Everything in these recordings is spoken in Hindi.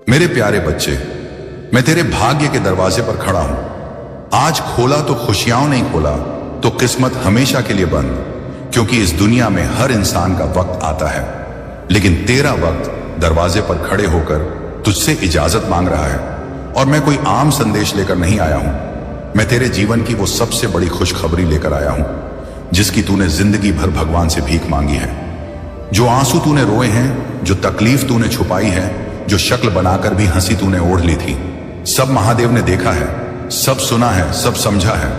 मेरे प्यारे बच्चे, मैं तेरे भाग्य के दरवाजे पर खड़ा हूं। आज खोला तो खुशियां नहीं खोला तो किस्मत हमेशा के लिए बंद। क्योंकि इस दुनिया में हर इंसान का वक्त आता है, लेकिन तेरा वक्त दरवाजे पर खड़े होकर तुझसे इजाजत मांग रहा है। और मैं कोई आम संदेश लेकर नहीं आया हूं, मैं तेरे जीवन की वो सबसे बड़ी खुशखबरी लेकर आया हूं जिसकी तूने जिंदगी भर भगवान से भीख मांगी है। जो आंसू तूने रोए हैं, जो तकलीफ तूने छुपाई है, जो शक्ल बनाकर भी हंसी तूने ओढ़ ली थी, सब महादेव ने देखा है, सब सुना है, सब समझा है।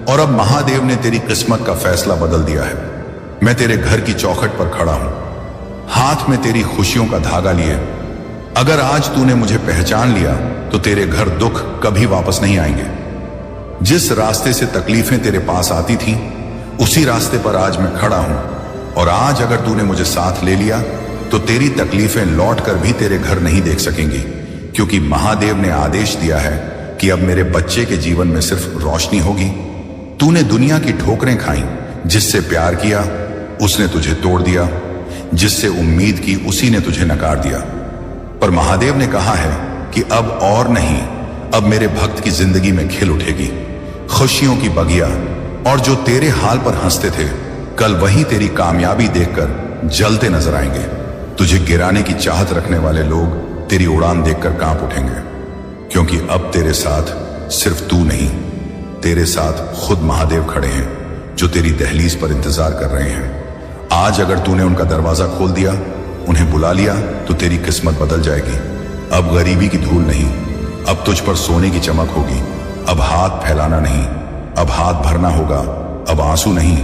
और अब महादेव ने तेरी किस्मत का फैसला बदल दिया है। मैं तेरे घर की चौखट पर खड़ा हूं, हाथ में तेरी खुशियों का धागा लिए। अगर आज तूने मुझे पहचान लिया तो तेरे घर दुख कभी वापस नहीं आएंगे। जिस रास्ते से तकलीफें तेरे पास आती थीं, उसी रास्ते पर आज मैं खड़ा हूं। और आज अगर तूने मुझे साथ ले लिया तो तेरी तकलीफें लौट कर भी तेरे घर नहीं देख सकेंगी। क्योंकि महादेव ने आदेश दिया है कि अब मेरे बच्चे के जीवन में सिर्फ रोशनी होगी। तूने दुनिया की ठोकरें खाई, जिससे प्यार किया उसने तुझे तोड़ दिया, जिससे उम्मीद की उसी ने तुझे नकार दिया। पर महादेव ने कहा है कि अब और नहीं, अब मेरे भक्त की जिंदगी में खिल उठेगी खुशियों की बगिया। और जो तेरे हाल पर हंसते थे, कल वही तेरी कामयाबी देखकर जलते नजर आएंगे। तुझे गिराने की चाहत रखने वाले लोग तेरी उड़ान देखकर कांप उठेंगे। क्योंकि अब तेरे साथ सिर्फ तू नहीं, तेरे साथ खुद महादेव खड़े हैं, जो तेरी दहलीज पर इंतजार कर रहे हैं। आज अगर तूने उनका दरवाजा खोल दिया, उन्हें बुला लिया, तो तेरी किस्मत बदल जाएगी। अब गरीबी की धूल नहीं, अब तुझ पर सोने की चमक होगी। अब हाथ फैलाना नहीं, अब हाथ भरना होगा। अब आंसू नहीं,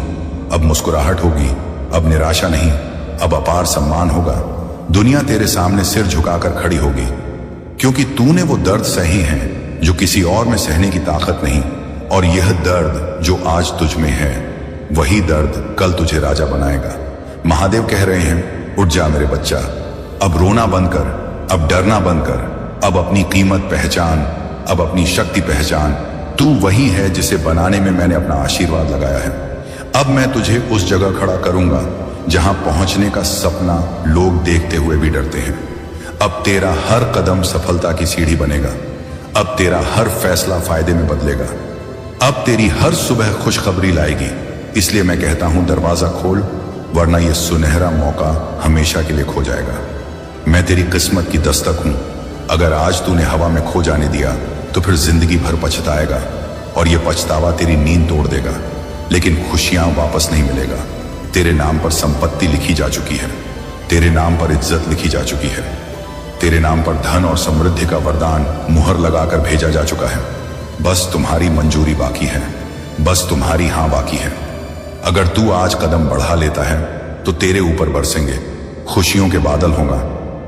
अब मुस्कुराहट होगी। अब निराशा नहीं, अब अपार सम्मान होगा। दुनिया तेरे सामने सिर झुकाकर खड़ी होगी, क्योंकि तूने वो दर्द सही है जो किसी और में सहने की ताकत नहीं। और यह दर्द जो आज तुझ में है, वही दर्द कल तुझे राजा बनाएगा। महादेव कह रहे हैं, उठ जा मेरे बच्चा, अब रोना बंद कर, अब डरना बंद कर, अब अपनी कीमत पहचान, अब अपनी शक्ति पहचान। तू वही है जिसे बनाने में मैंने अपना आशीर्वाद लगाया है। अब मैं तुझे उस जगह खड़ा करूंगा जहां पहुंचने का सपना लोग देखते हुए भी डरते हैं। अब तेरा हर कदम सफलता की सीढ़ी बनेगा। अब तेरा हर फैसला फायदे में बदलेगा। अब तेरी हर सुबह खुशखबरी लाएगी। इसलिए मैं कहता हूं, दरवाजा खोल, वरना यह सुनहरा मौका हमेशा के लिए खो जाएगा। मैं तेरी किस्मत की दस्तक हूं। अगर आज तूने हवा में खो जाने दिया तो फिर जिंदगी भर पछताएगा, और यह पछतावा तेरी नींद तोड़ देगा। लेकिन खुशियां वापस नहीं मिलेगा। तेरे नाम पर संपत्ति लिखी जा चुकी है, तेरे नाम पर इज्जत लिखी जा चुकी है, तेरे नाम पर धन और समृद्धि का वरदान मुहर लगाकर भेजा जा चुका है। बस तुम्हारी मंजूरी बाकी है, बस तुम्हारी हां बाकी है। अगर तू आज कदम बढ़ा लेता है तो तेरे ऊपर बरसेंगे खुशियों के बादल होगा।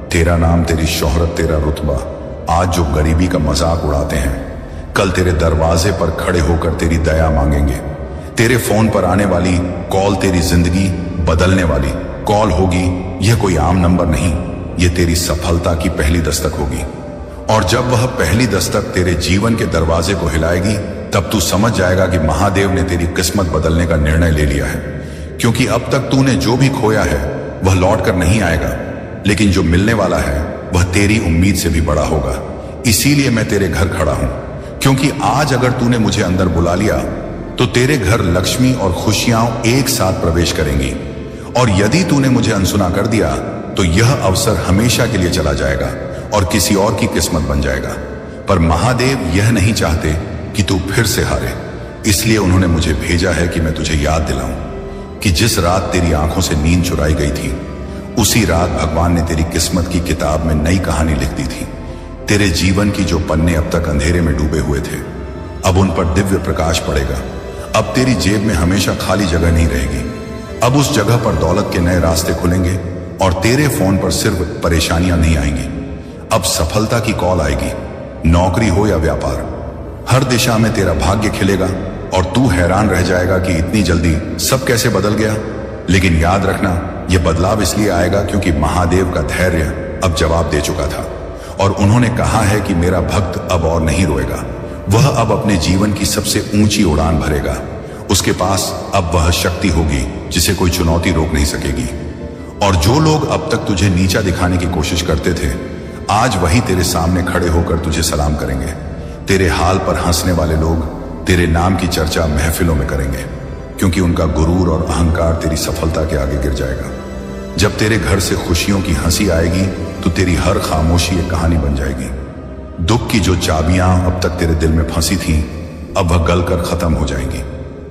तेरा नाम, तेरी शोहरत, तेरा रुतबा। आज जो गरीबी का मजाक उड़ाते हैं, कल तेरे दरवाजे पर खड़े होकर तेरी दया मांगेंगे। तेरे फोन पर आने वाली कॉल तेरी जिंदगी बदलने वाली कॉल होगी। यह कोई आम नंबर नहीं, यह तेरी सफलता की पहली दस्तक होगी। और जब वह पहली दस्तक तेरे जीवन के दरवाजे को हिलाएगी, तब तू समझ जाएगा कि महादेव ने तेरी किस्मत बदलने का निर्णय ले लिया है। क्योंकि अब तक तूने जो भी खोया है वह लौट कर नहीं आएगा, लेकिन जो मिलने वाला है वह तेरी उम्मीद से भी बड़ा होगा। इसीलिए मैं तेरे घर खड़ा हूं, क्योंकि आज अगर तूने मुझे अंदर बुला लिया तो तेरे घर लक्ष्मी और खुशियां एक साथ प्रवेश करेंगी। और यदि तूने मुझे अनसुना कर दिया तो यह अवसर हमेशा के लिए चला जाएगा और किसी और की किस्मत बन जाएगा। पर महादेव यह नहीं चाहते कि तू फिर से हारे। इसलिए उन्होंने मुझे भेजा है कि मैं तुझे याद दिलाऊं कि जिस रात तेरी आंखों से नींद चुराई गई थी, उसी रात भगवान ने तेरी किस्मत की किताब में नई कहानी लिख दी थी। तेरे जीवन की जो पन्ने अब तक अंधेरे में डूबे हुए थे, अब उन पर दिव्य प्रकाश पड़ेगा। अब तेरी जेब में हमेशा खाली जगह नहीं रहेगी। अब उस जगह पर दौलत के नए रास्ते खुलेंगे और तेरे फोन पर सिर्फ परेशानियां नहीं आएंगी। अब सफलता की कॉल आएगी। नौकरी हो या व्यापार, हर दिशा में तेरा भाग्य खिलेगा और तू हैरान रह जाएगा कि इतनी जल्दी सब कैसे बदल गया। लेकिन याद रखना, यह बदलाव इसलिए आएगा क्योंकि महादेव का धैर्य अब जवाब दे चुका था। और उन्होंने कहा है कि मेरा भक्त अब और नहीं रोएगा। वह अब अपने जीवन की सबसे ऊंची उड़ान भरेगा। उसके पास अब वह शक्ति होगी जिसे कोई चुनौती रोक नहीं सकेगी। और जो लोग अब तक तुझे नीचा दिखाने की कोशिश करते थे, आज वही तेरे सामने खड़े होकर तुझे सलाम करेंगे। तेरे हाल पर हंसने वाले लोग तेरे नाम की चर्चा महफिलों में करेंगे, क्योंकि उनका गुरूर और अहंकार तेरी सफलता के आगे गिर जाएगा। जब तेरे घर से खुशियों की हंसी आएगी तो तेरी हर खामोशी एक कहानी बन जाएगी। दुख की जो चाबियां अब तक तेरे दिल में फंसी थीं, अब वह गलकर खत्म हो जाएंगी,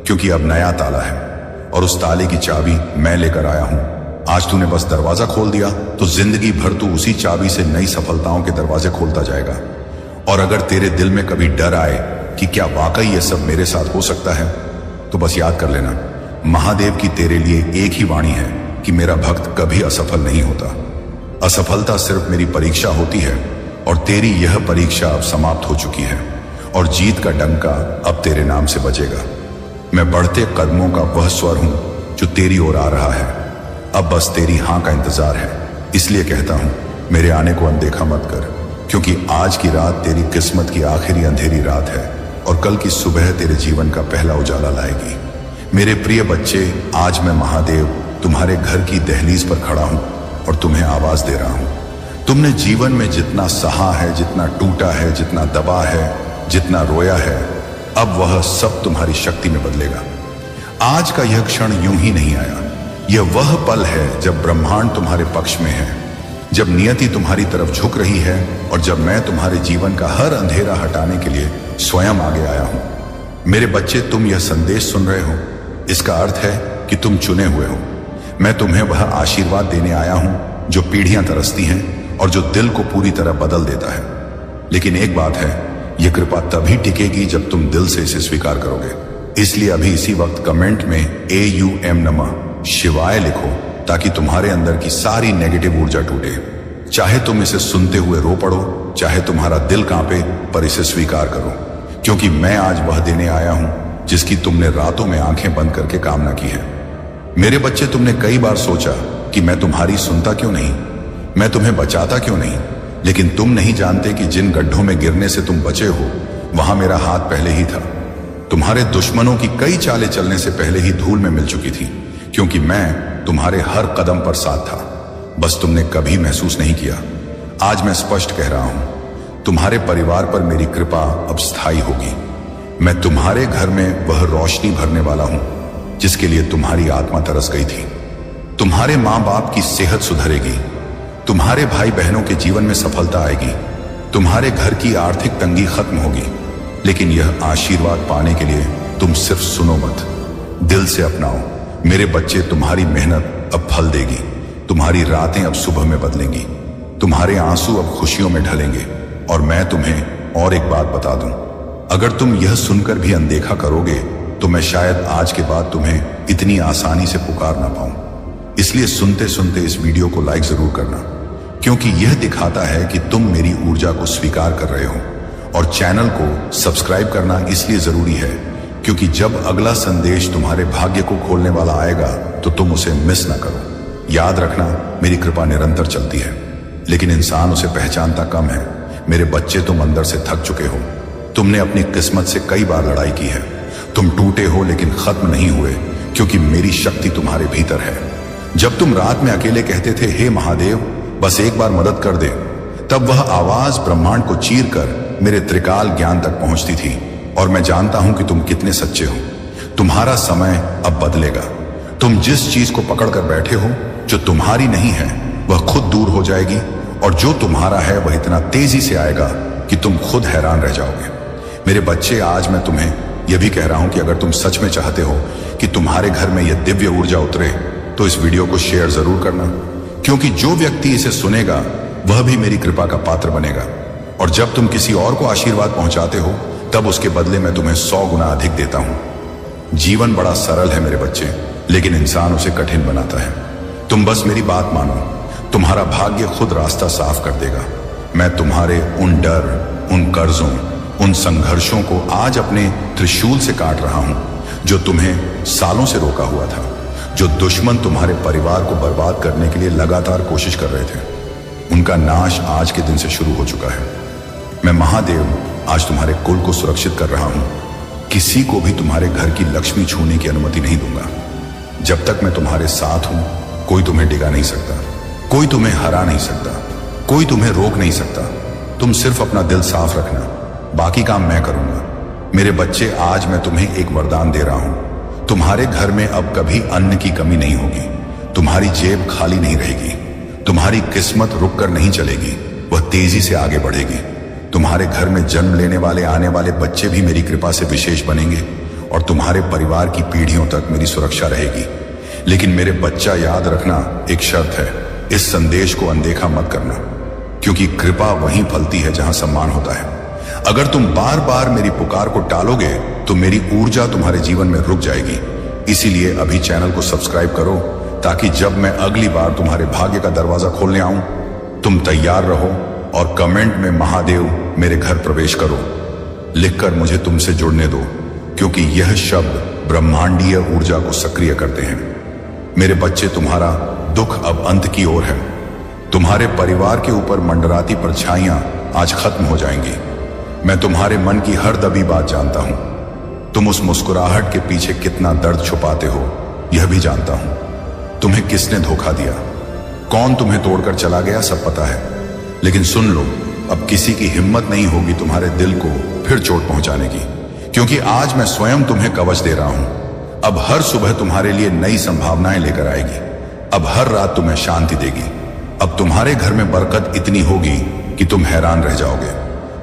क्योंकि अब नया ताला है और उस ताले की चाबी मैं लेकर आया हूं। आज तूने बस दरवाजा खोल दिया तो जिंदगी भर तू उसी चाबी से नई सफलताओं के दरवाजे खोलता जाएगा। और अगर तेरे दिल में कभी डर आए कि क्या वाकई यह सब मेरे साथ हो सकता है, तो बस याद कर लेना, महादेव की तेरे लिए एक ही वाणी है कि मेरा भक्त कभी असफल नहीं होता। असफलता सिर्फ मेरी परीक्षा होती है और तेरी यह परीक्षा अब समाप्त हो चुकी है और जीत का डंका अब तेरे नाम से बजेगा। मैं बढ़ते कदमों का वह स्वर हूं जो तेरी ओर आ रहा है। अब बस तेरी हां का इंतजार है। इसलिए कहता हूं, मेरे आने को अनदेखा मत कर, क्योंकि आज की रात तेरी किस्मत की आखिरी अंधेरी रात है और कल की सुबह तेरे जीवन का पहला उजाला लाएगी। मेरे प्रिय बच्चे, आज मैं महादेव तुम्हारे घर की दहलीज पर खड़ा हूं और तुम्हें आवाज दे रहा हूं। तुमने जीवन में जितना सहा है, जितना टूटा है, जितना दबा है, जितना रोया है, अब वह सब तुम्हारी शक्ति में बदलेगा। आज का यह क्षण यूं ही नहीं आया। यह वह पल है जब ब्रह्मांड तुम्हारे पक्ष में है, जब नियति तुम्हारी तरफ झुक रही है और जब मैं तुम्हारे जीवन का हर अंधेरा हटाने के लिए स्वयं आगे आया हूं। मेरे बच्चे, तुम यह संदेश सुन रहे हो, इसका अर्थ है कि तुम चुने हुए हो। मैं तुम्हें वह आशीर्वाद देने आया हूं जो पीढ़ियां तरसती हैं और जो दिल को पूरी तरह बदल देता है। लेकिन एक बात है, यह कृपा तभी टिकेगी जब तुम दिल से इसे स्वीकार करोगे। इसलिए अभी इसी वक्त कमेंट में AUM नमः शिवाय लिखो, ताकि तुम्हारे अंदर की सारी नेगेटिव ऊर्जा टूटे। चाहे तुम इसे सुनते हुए रो पड़ो, चाहे तुम्हारा दिल कांपे, पर इसे स्वीकार करो, क्योंकि मैं आज वह देने आया हूं जिसकी तुमने रातों में आंखें बंद करके कामना की है। मेरे बच्चे, तुमने कई बार सोचा कि मैं तुम्हारी सुनता क्यों नहीं, मैं तुम्हें बचाता क्यों नहीं, लेकिन तुम नहीं जानते कि जिन गड्ढों में गिरने से तुम बचे हो, वहां मेरा हाथ पहले ही था। तुम्हारे दुश्मनों की कई चालें चलने से पहले ही धूल में मिल चुकी थी, क्योंकि मैं तुम्हारे हर कदम पर साथ था। बस तुमने कभी महसूस नहीं किया। आज मैं स्पष्ट कह रहा हूं, तुम्हारे परिवार पर मेरी कृपा अब स्थायी होगी। मैं तुम्हारे घर में वह रोशनी भरने वाला हूं जिसके लिए तुम्हारी आत्मा तरस गई थी। तुम्हारे मां बाप की सेहत सुधरेगी, तुम्हारे भाई बहनों के जीवन में सफलता आएगी, तुम्हारे घर की आर्थिक तंगी खत्म होगी। लेकिन यह आशीर्वाद पाने के लिए तुम सिर्फ सुनो मत, दिल से अपनाओ। मेरे बच्चे, तुम्हारी मेहनत अब फल देगी, तुम्हारी रातें अब सुबह में बदलेंगी, तुम्हारे आंसू अब खुशियों में ढलेंगे। और मैं तुम्हें और एक बात बता दूं, अगर तुम यह सुनकर भी अनदेखा करोगे तो मैं शायद आज के बाद तुम्हें इतनी आसानी से पुकार ना पाऊं। इसलिए सुनते सुनते इस वीडियो को लाइक जरूर करना, क्योंकि यह दिखाता है कि तुम मेरी ऊर्जा को स्वीकार कर रहे हो। और चैनल को सब्सक्राइब करना इसलिए जरूरी है क्योंकि जब अगला संदेश तुम्हारे भाग्य को खोलने वाला आएगा तो तुम उसे मिस ना करो। याद रखना, मेरी कृपा निरंतर चलती है, लेकिन इंसान उसे पहचानता कम है। मेरे बच्चे, तुम अंदर से थक चुके हो। तुमने अपनी किस्मत से कई बार लड़ाई की है। तुम टूटे हो लेकिन खत्म नहीं हुए, क्योंकि मेरी शक्ति तुम्हारे भीतर है। जब तुम रात में अकेले कहते थे, हे महादेव बस एक बार मदद कर दे, तब वह आवाज ब्रह्मांड को चीर कर मेरे त्रिकाल ज्ञान तक पहुंचती थी। और मैं जानता हूं कि तुम कितने सच्चे हो। तुम्हारा समय अब बदलेगा। तुम जिस चीज को पकड़ कर बैठे हो, जो तुम्हारी नहीं है, वह खुद दूर हो जाएगी, और जो तुम्हारा है वह इतना तेजी से आएगा कि तुम खुद हैरान रह जाओगे। मेरे बच्चे, आज मैं तुम्हें यह भी कह रहा हूं कि अगर तुम सच में चाहते हो कि तुम्हारे घर में यह दिव्य ऊर्जा उतरे, तो इस वीडियो को शेयर जरूर करना, क्योंकि जो व्यक्ति इसे सुनेगा वह भी मेरी कृपा का पात्र बनेगा। और जब तुम किसी और को आशीर्वाद पहुंचाते हो, तब उसके बदले में तुम्हें 100 गुना अधिक देता हूं। जीवन बड़ा सरल है मेरे बच्चे, लेकिन इंसान उसे कठिन बनाता है। तुम बस मेरी बात मानो, तुम्हारा भाग्य खुद रास्ता साफ कर देगा। मैं तुम्हारे उन डर, उन कर्जों, उन संघर्षों को आज अपने त्रिशूल से काट रहा हूं जो तुम्हें सालों से रोका हुआ था। जो दुश्मन तुम्हारे परिवार को बर्बाद करने के लिए लगातार कोशिश कर रहे थे, उनका नाश आज के दिन से शुरू हो चुका है। मैं महादेव आज तुम्हारे कुल को सुरक्षित कर रहा हूं। किसी को भी तुम्हारे घर की लक्ष्मी छूने की अनुमति नहीं दूंगा। जब तक मैं तुम्हारे साथ हूं, कोई तुम्हें डिगा नहीं सकता, कोई तुम्हें हरा नहीं सकता। कोई तुम्हें रोक नहीं सकता। तुम सिर्फ अपना दिल साफ रखना, बाकी काम मैं करूंगा। मेरे बच्चे, आज मैं तुम्हें एक वरदान दे रहा हूं। तुम्हारे घर में अब कभी अन्न की कमी नहीं होगी, तुम्हारी जेब खाली नहीं रहेगी, तुम्हारी किस्मत रुक कर नहीं चलेगी, वह तेजी से आगे बढ़ेगी। तुम्हारे घर में जन्म लेने वाले आने वाले बच्चे भी मेरी कृपा से विशेष बनेंगे और तुम्हारे परिवार की पीढ़ियों तक मेरी सुरक्षा रहेगी। लेकिन मेरे बच्चा, याद रखना, एक शर्त है, इस संदेश को अनदेखा मत करना, क्योंकि कृपा वहीं फलती है जहां सम्मान होता है। अगर तुम बार बार मेरी पुकार को टालोगे तो मेरी ऊर्जा तुम्हारे जीवन में रुक जाएगी। इसीलिए अभी चैनल को सब्सक्राइब करो, ताकि जब मैं अगली बार तुम्हारे भाग्य का दरवाजा खोलने आऊं, तुम तैयार रहो और कमेंट में महादेव मेरे घर प्रवेश करो लिखकर मुझे तुमसे जुड़ने दो, क्योंकि यह शब्द ब्रह्मांडीय ऊर्जा को सक्रिय करते हैं। मेरे बच्चे, तुम्हारा दुख अब अंत की ओर है। तुम्हारे परिवार के ऊपर मंडराती परछाइयां आज खत्म हो जाएंगी। मैं तुम्हारे मन की हर दबी बात जानता हूं। तुम उस मुस्कुराहट के पीछे कितना दर्द छुपाते हो यह भी जानता हूं। तुम्हें किसने धोखा दिया, कौन तुम्हें तोड़कर चला गया, सब पता है। लेकिन सुन लो, अब किसी की हिम्मत नहीं होगी तुम्हारे दिल को फिर चोट पहुंचाने की, क्योंकि आज मैं स्वयं तुम्हें कवच दे रहा हूं। अब हर सुबह तुम्हारे लिए नई संभावनाएं लेकर आएगी। अब हर रात तुम्हें शांति देगी। अब तुम्हारे घर में बरकत इतनी होगी कि तुम हैरान रह जाओगे।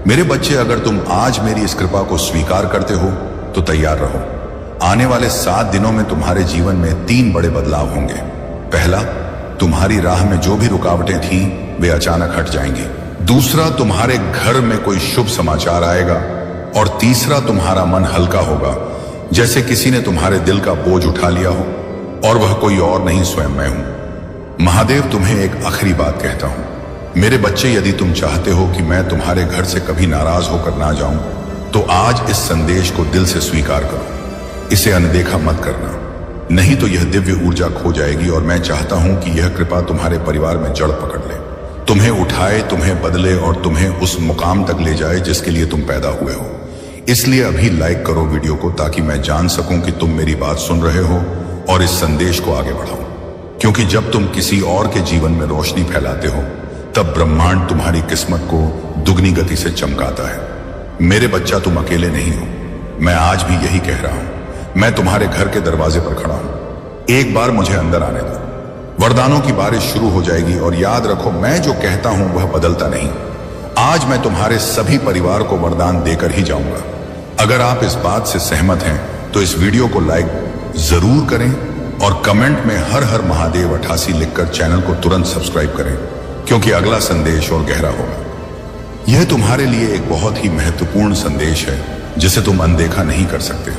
मेरे बच्चे, अगर तुम आज मेरी इस कृपा को स्वीकार करते हो तो तैयार रहो। आने वाले 7 दिनों में तुम्हारे जीवन में 3 बड़े बदलाव होंगे। पहला, तुम्हारी राह में जो भी रुकावटें थीं वे अचानक हट जाएंगी। दूसरा, तुम्हारे घर में कोई शुभ समाचार आएगा। और तीसरा, तुम्हारा मन हल्का होगा, जैसे किसी ने तुम्हारे दिल का बोझ उठा लिया हो, और वह कोई और नहीं, स्वयं मैं हूं। महादेव तुम्हें एक आखिरी बात कहता हूं। मेरे बच्चे, यदि तुम चाहते हो कि मैं तुम्हारे घर से कभी नाराज होकर ना जाऊं, तो आज इस संदेश को दिल से स्वीकार करो। इसे अनदेखा मत करना, नहीं तो यह दिव्य ऊर्जा खो जाएगी। और मैं चाहता हूं कि यह कृपा तुम्हारे परिवार में जड़ पकड़ ले, तुम्हें उठाए, तुम्हें बदले और तुम्हें उस मुकाम तक ले जाए जिसके लिए तुम पैदा हुए हो। इसलिए अभी लाइक करो वीडियो को, ताकि मैं जान सकूं कि तुम मेरी बात सुन रहे हो और इस संदेश को आगे बढ़ाओ। क्योंकि जब तुम किसी और के जीवन में रोशनी फैलाते हो, तब ब्रह्मांड तुम्हारी किस्मत को दुगनी गति से चमकाता है। मेरे बच्चा, तुम अकेले नहीं हो। मैं आज भी यही कह रहा हूं। मैं तुम्हारे घर के दरवाजे पर खड़ा हूं। एक बार मुझे अंदर आने दो। वरदानों की बारिश शुरू हो जाएगी। और याद रखो, मैं जो कहता हूं वह बदलता नहीं। आज मैं तुम्हारे सभी परिवार को वरदान देकर ही जाऊंगा। अगर आप इस बात से सहमत हैं तो इस वीडियो को लाइक जरूर करें और कमेंट में हर हर महादेव 88 लिखकर चैनल को तुरंत सब्सक्राइब करें, क्योंकि अगला संदेश और गहरा होगा। यह तुम्हारे लिए एक बहुत ही महत्वपूर्ण संदेश है, जिसे तुम अनदेखा नहीं कर सकते।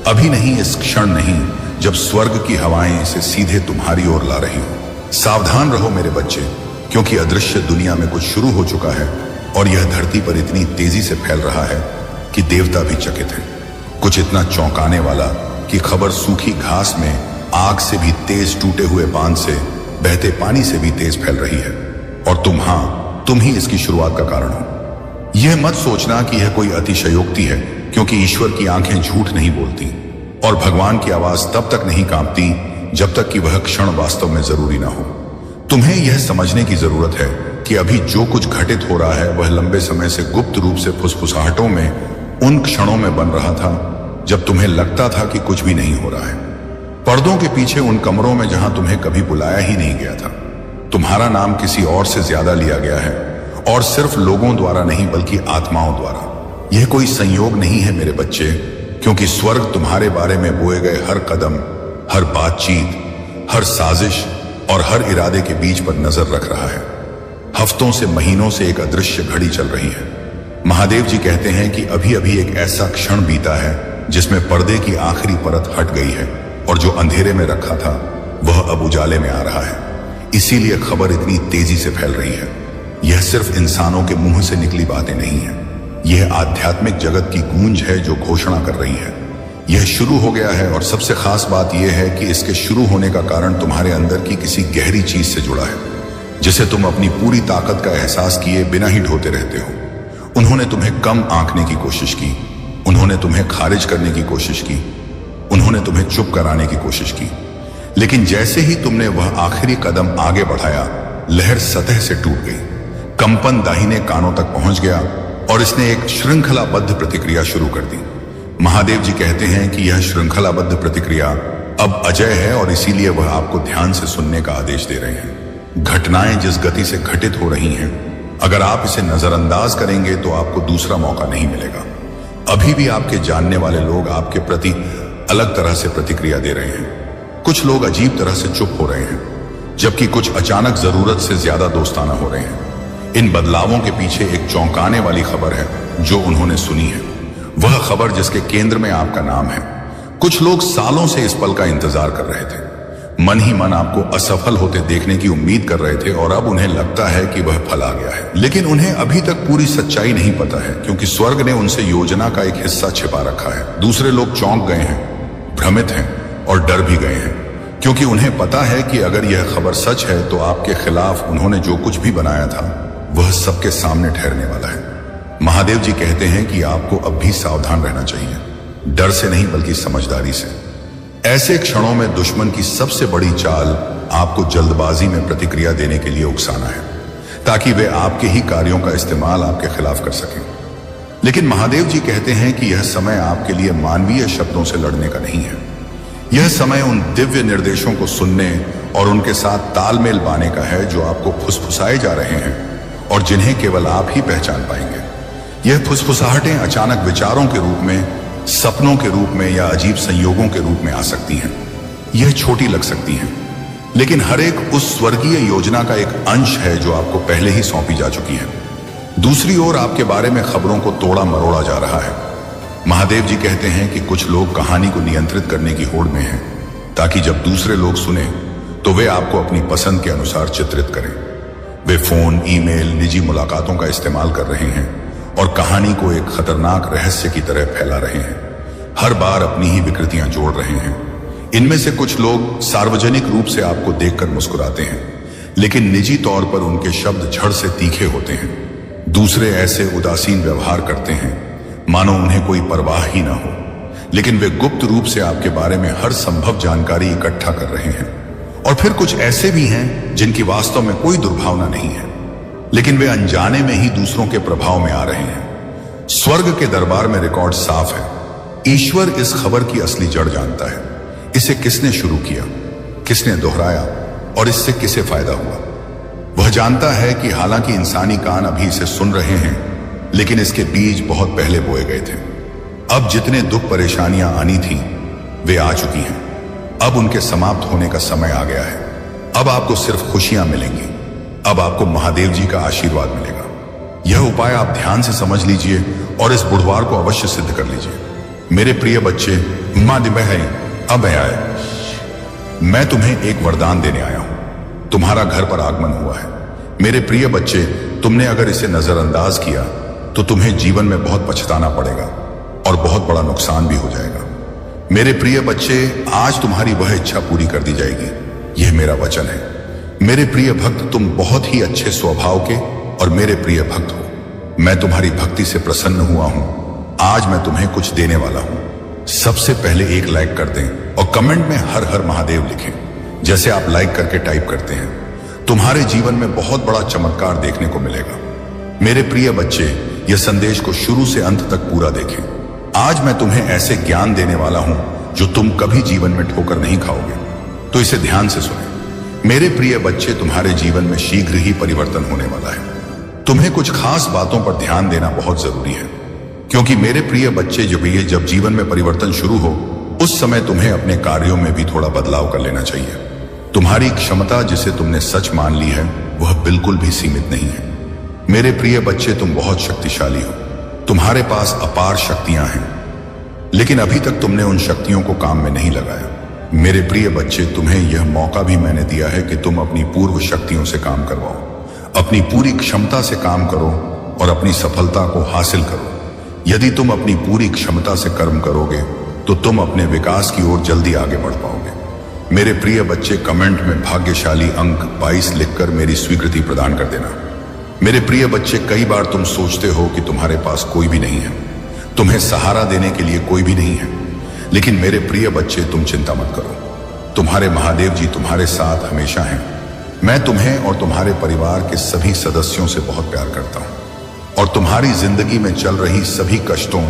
अभी नहीं, इस क्षण नहीं, जब स्वर्ग की हवाएं इसे सीधे तुम्हारी ओर ला रही हो। सावधान रहो मेरे बच्चे, क्योंकि अदृश्य दुनिया में कुछ शुरू हो चुका है और यह धरती पर इतनी तेजी से फैल रहा है कि देवता भी चकित हैं। कुछ इतना चौंकाने वाला कि खबर सूखी घास में आग से भी तेज, टूटे हुए बांध से बहते पानी से भी तेज फैल रही है। और तुम ही इसकी शुरुआत का कारण हो। यह मत सोचना कि यह कोई अतिशयोक्ति है, क्योंकि ईश्वर की आंखें झूठ नहीं बोलती और भगवान की आवाज तब तक नहीं कांपती जब तक कि वह क्षण वास्तव में जरूरी ना हो। तुम्हें यह समझने की जरूरत है कि अभी जो कुछ घटित हो रहा है वह लंबे समय से गुप्त रूप से फुसफुसाहटों में उन क्षणों में बन रहा था जब तुम्हें लगता था कि कुछ भी नहीं हो रहा है। पर्दों के पीछे उन कमरों में जहां तुम्हें कभी बुलाया ही नहीं गया था, तुम्हारा नाम किसी और से ज्यादा लिया गया है। और सिर्फ लोगों द्वारा नहीं, बल्कि आत्माओं द्वारा। यह कोई संयोग नहीं है मेरे बच्चे, क्योंकि स्वर्ग तुम्हारे बारे में बोए गए हर कदम, हर बातचीत, हर साजिश और हर इरादे के बीच पर नजर रख रहा है। हफ्तों से, महीनों से एक अदृश्य घड़ी चल रही है। महादेव जी कहते हैं कि अभी अभी एक ऐसा क्षण बीता है जिसमें पर्दे की आखिरी परत हट गई है और जो अंधेरे में रखा था वह अब उजाले में आ रहा है। इसीलिए खबर इतनी तेजी से फैल रही है। यह सिर्फ इंसानों के मुंह से निकली बातें नहीं है, यह आध्यात्मिक जगत की गूंज है जो घोषणा कर रही है। यह शुरू हो गया है और सबसे खास बात यह है कि इसके शुरू होने का कारण तुम्हारे अंदर की किसी गहरी चीज से जुड़ा है, जिसे तुम अपनी पूरी ताकत का एहसास किए बिना ही ढोते रहते हो। उन्होंने तुम्हें कम आंकने की कोशिश की, उन्होंने तुम्हें खारिज करने की कोशिश की, उन्होंने तुम्हें चुप कराने की कोशिश की। लेकिन जैसे ही तुमने वह आखिरी कदम आगे बढ़ाया, लहर सतह से टूट गई। कंपन दाहिने कानों तक पहुंच गया और इसने एक श्रृंखलाबद्ध प्रतिक्रिया शुरू कर दी। महादेव जी कहते हैं कि यह श्रृंखलाबद्ध प्रतिक्रिया अब अजय है और इसीलिए वह आपको ध्यान से सुनने का आदेश दे रहे हैं। घटनाएं जिस गति से घटित हो रही हैं, अगर आप इसे नजरअंदाज करेंगे तो आपको दूसरा मौका नहीं मिलेगा। अभी भी आपके जानने वाले लोग आपके प्रति अलग तरह से प्रतिक्रिया दे रहे हैं। कुछ लोग अजीब तरह से चुप हो रहे हैं, जबकि कुछ अचानक जरूरत से ज्यादा दोस्ताना हो रहे हैं। इन बदलावों के पीछे एक चौंकाने वाली खबर है जो उन्होंने सुनी है, वह खबर जिसके केंद्र में आपका नाम है। कुछ लोग सालों से इस पल का इंतजार कर रहे थे, मन ही मन आपको असफल होते देखने की उम्मीद कर रहे थे और अब उन्हें लगता है कि वह फल आ गया है। लेकिन उन्हें अभी तक पूरी सच्चाई नहीं पता है, क्योंकि स्वर्ग ने उनसे योजना का एक हिस्सा छिपा रखा है। दूसरे लोग चौंक गए हैं, भ्रमित हैं और डर भी गए हैं, क्योंकि उन्हें पता है कि अगर यह खबर सच है तो आपके खिलाफ उन्होंने जो कुछ भी बनाया था वह सबके सामने ठहरने वाला है। महादेव जी कहते हैं कि आपको अब भी सावधान रहना चाहिए, डर से नहीं बल्कि समझदारी से। ऐसे क्षणों में दुश्मन की सबसे बड़ी चाल आपको जल्दबाजी में प्रतिक्रिया देने के लिए उकसाना है, ताकि वे आपके ही कार्यों का इस्तेमाल आपके खिलाफ कर सकें। लेकिन महादेव जी कहते हैं कि यह समय आपके लिए मानवीय शब्दों से लड़ने का नहीं है। यह समय उन दिव्य निर्देशों को सुनने और उनके साथ तालमेल पाने का है जो आपको फुसफुसाए जा रहे हैं और जिन्हें केवल आप ही पहचान पाएंगे। यह फुसफुसाहटें अचानक विचारों के रूप में, सपनों के रूप में या अजीब संयोगों के रूप में आ सकती हैं। यह छोटी लग सकती हैं, लेकिन हर एक उस स्वर्गीय योजना का एक अंश है जो आपको पहले ही सौंपी जा चुकी है। दूसरी ओर आपके बारे में खबरों को तोड़ा मरोड़ा जा रहा है। महादेव जी कहते हैं कि कुछ लोग कहानी को नियंत्रित करने की होड़ में हैं, ताकि जब दूसरे लोग सुने तो वे आपको अपनी पसंद के अनुसार चित्रित करें। वे फोन, ईमेल, निजी मुलाकातों का इस्तेमाल कर रहे हैं और कहानी को एक खतरनाक रहस्य की तरह फैला रहे हैं। हर बार अपनी ही विकृतियां जोड़ रहे हैं। इनमें से कुछ लोग सार्वजनिक रूप से आपको देखकर मुस्कुराते हैं, लेकिन निजी तौर पर उनके शब्द झड़ से तीखे होते हैं। दूसरे ऐसे उदासीन व्यवहार करते हैं मानो उन्हें कोई परवाह ही ना हो, लेकिन वे गुप्त रूप से आपके बारे में हर संभव जानकारी इकट्ठा कर रहे हैं। और फिर कुछ ऐसे भी हैं जिनकी वास्तव में कोई दुर्भावना नहीं है, लेकिन वे अनजाने में ही दूसरों के प्रभाव में आ रहे हैं। स्वर्ग के दरबार में रिकॉर्ड साफ है। ईश्वर इस खबर की असली जड़ जानता है। इसे किसने शुरू किया, किसने दोहराया और इससे किसे फायदा हुआ। वह जानता है कि हालांकि इंसानी कान अभी इसे सुन रहे हैं, लेकिन इसके बीज बहुत पहले बोए गए थे। अब जितने दुख परेशानियां आनी थी वे आ चुकी हैं। अब उनके समाप्त होने का समय आ गया है। अब आपको सिर्फ खुशियां मिलेंगी। अब आपको महादेव जी का आशीर्वाद मिलेगा। यह उपाय आप ध्यान से समझ लीजिए और इस बुधवार को अवश्य सिद्ध कर लीजिए। मेरे प्रिय बच्चे, अब आए, मैं तुम्हें एक वरदान देने आया हूं। तुम्हारा घर पर आगमन हुआ है। मेरे प्रिय बच्चे, तुमने अगर इसे नजरअंदाज किया तो तुम्हें जीवन में बहुत पछताना पड़ेगा और बहुत बड़ा नुकसान भी हो जाएगा। मेरे प्रिय बच्चे, आज तुम्हारी वह इच्छा पूरी कर दी जाएगी, यह मेरा वचन है। मेरे प्रिय भक्त, तुम बहुत ही अच्छे स्वभाव के और मेरे प्रिय भक्त हो। मैं तुम्हारी भक्ति से प्रसन्न हुआ हूं। आज मैं तुम्हें कुछ देने वाला हूं। सबसे पहले एक लाइक कर दें और कमेंट में हर हर महादेव लिखें, जैसे आप लाइक करके टाइप करते हैं। तुम्हारे जीवन में बहुत बड़ा चमत्कार देखने को मिलेगा। मेरे प्रिय बच्चे, यह संदेश को शुरू से अंत तक पूरा देखें। आज मैं तुम्हें ऐसे ज्ञान देने वाला हूं जो तुम कभी जीवन में ठोकर नहीं खाओगे, तो इसे ध्यान से सुनें। मेरे प्रिय बच्चे, तुम्हारे जीवन में शीघ्र ही परिवर्तन होने वाला है। तुम्हें कुछ खास बातों पर ध्यान देना बहुत जरूरी है, क्योंकि मेरे प्रिय बच्चे, जब जीवन में परिवर्तन शुरू हो उस समय तुम्हें अपने कार्यों में भी थोड़ा बदलाव कर लेना चाहिए। तुम्हारी क्षमता जिसे तुमने सच मान ली है वह बिल्कुल भी सीमित नहीं है। मेरे प्रिय बच्चे, तुम बहुत शक्तिशाली हो। तुम्हारे पास अपार शक्तियां हैं, लेकिन अभी तक तुमने उन शक्तियों को काम में नहीं लगाया। मेरे प्रिय बच्चे, तुम्हें यह मौका भी मैंने दिया है कि तुम अपनी पूर्व शक्तियों से काम करवाओ। अपनी पूरी क्षमता से काम करो और अपनी सफलता को हासिल करो। यदि तुम अपनी पूरी क्षमता से कर्म करोगे तो तुम अपने विकास की ओर जल्दी आगे बढ़ पाओगे। मेरे प्रिय बच्चे, कमेंट में भाग्यशाली अंक 22 लिखकर मेरी स्वीकृति प्रदान कर देना। मेरे प्रिय बच्चे, कई बार तुम सोचते हो कि तुम्हारे पास कोई भी नहीं है, तुम्हें सहारा देने के लिए कोई भी नहीं है, लेकिन मेरे प्रिय बच्चे, तुम चिंता मत करो। तुम्हारे महादेव जी तुम्हारे साथ हमेशा हैं। मैं तुम्हें और तुम्हारे परिवार के सभी सदस्यों से बहुत प्यार करता हूं और तुम्हारी जिंदगी में चल रही सभी कष्टों,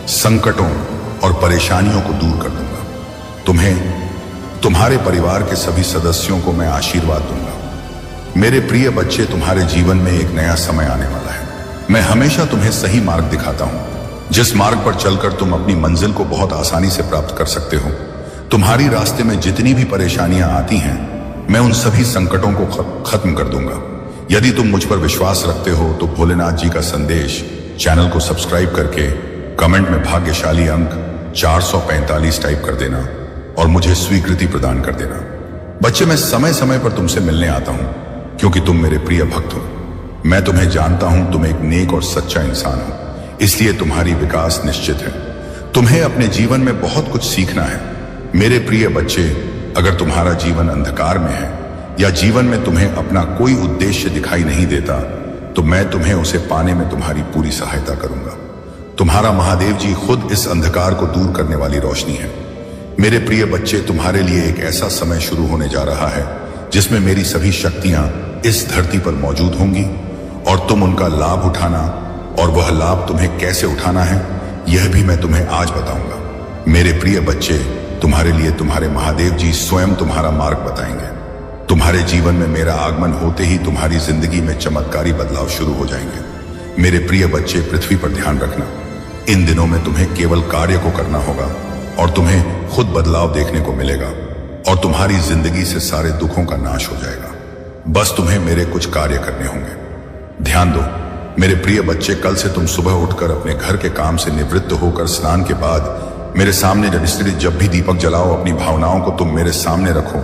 संकटों और परेशानियों को दूर कर दूंगा। तुम्हें, तुम्हारे परिवार के सभी सदस्यों को मैं आशीर्वाद दूंगा। मेरे प्रिय बच्चे, तुम्हारे जीवन में एक नया समय आने वाला है। मैं हमेशा तुम्हें सही मार्ग दिखाता हूं, जिस मार्ग पर चलकर तुम अपनी मंजिल को बहुत आसानी से प्राप्त कर सकते हो। तुम्हारी रास्ते में जितनी भी परेशानियां आती हैं, मैं उन सभी संकटों को खत्म कर दूंगा। यदि तुम मुझ पर विश्वास रखते हो तो भोलेनाथ जी का संदेश चैनल को सब्सक्राइब करके कमेंट में भाग्यशाली अंक 445 टाइप कर देना और मुझे स्वीकृति प्रदान कर देना। बच्चे, मैं समय समय पर तुमसे मिलने आता हूं क्योंकि तुम मेरे प्रिय भक्त हो। मैं तुम्हें जानता हूं, तुम एक नेक और सच्चा इंसान हो, इसलिए तुम्हारी विकास निश्चित है। तुम्हें अपने जीवन में बहुत कुछ सीखना है। मेरे प्रिय बच्चे, अगर तुम्हारा जीवन अंधकार में है या जीवन में तुम्हें अपना कोई उद्देश्य दिखाई नहीं देता, तो मैं तुम्हें उसे पाने में तुम्हारी पूरी सहायता करूंगा। तुम्हारा महादेव जी खुद इस अंधकार को दूर करने वाली रोशनी है। मेरे प्रिय बच्चे, तुम्हारे लिए एक ऐसा समय शुरू होने जा रहा है जिसमें मेरी सभी शक्तियां इस धरती पर मौजूद होंगी और तुम उनका लाभ उठाना, और वह लाभ तुम्हें कैसे उठाना है यह भी मैं तुम्हें आज बताऊंगा। मेरे प्रिय बच्चे, तुम्हारे लिए तुम्हारे महादेव जी स्वयं तुम्हारा मार्ग बताएंगे। तुम्हारे जीवन में मेरा आगमन होते ही तुम्हारी जिंदगी में चमत्कारी बदलाव शुरू हो जाएंगे। मेरे प्रिय बच्चे, पृथ्वी पर ध्यान रखना। इन दिनों में तुम्हें केवल कार्य को करना होगा और तुम्हें खुद बदलाव देखने को मिलेगा और तुम्हारी जिंदगी से सारे दुखों का नाश हो जाएगा। बस तुम्हें मेरे कुछ कार्य करने होंगे। ध्यान दो मेरे प्रिय बच्चे, कल से तुम सुबह उठकर अपने घर के काम से निवृत्त होकर स्नान के बाद मेरे सामने जब भी दीपक जलाओ, अपनी भावनाओं को तुम मेरे सामने रखो।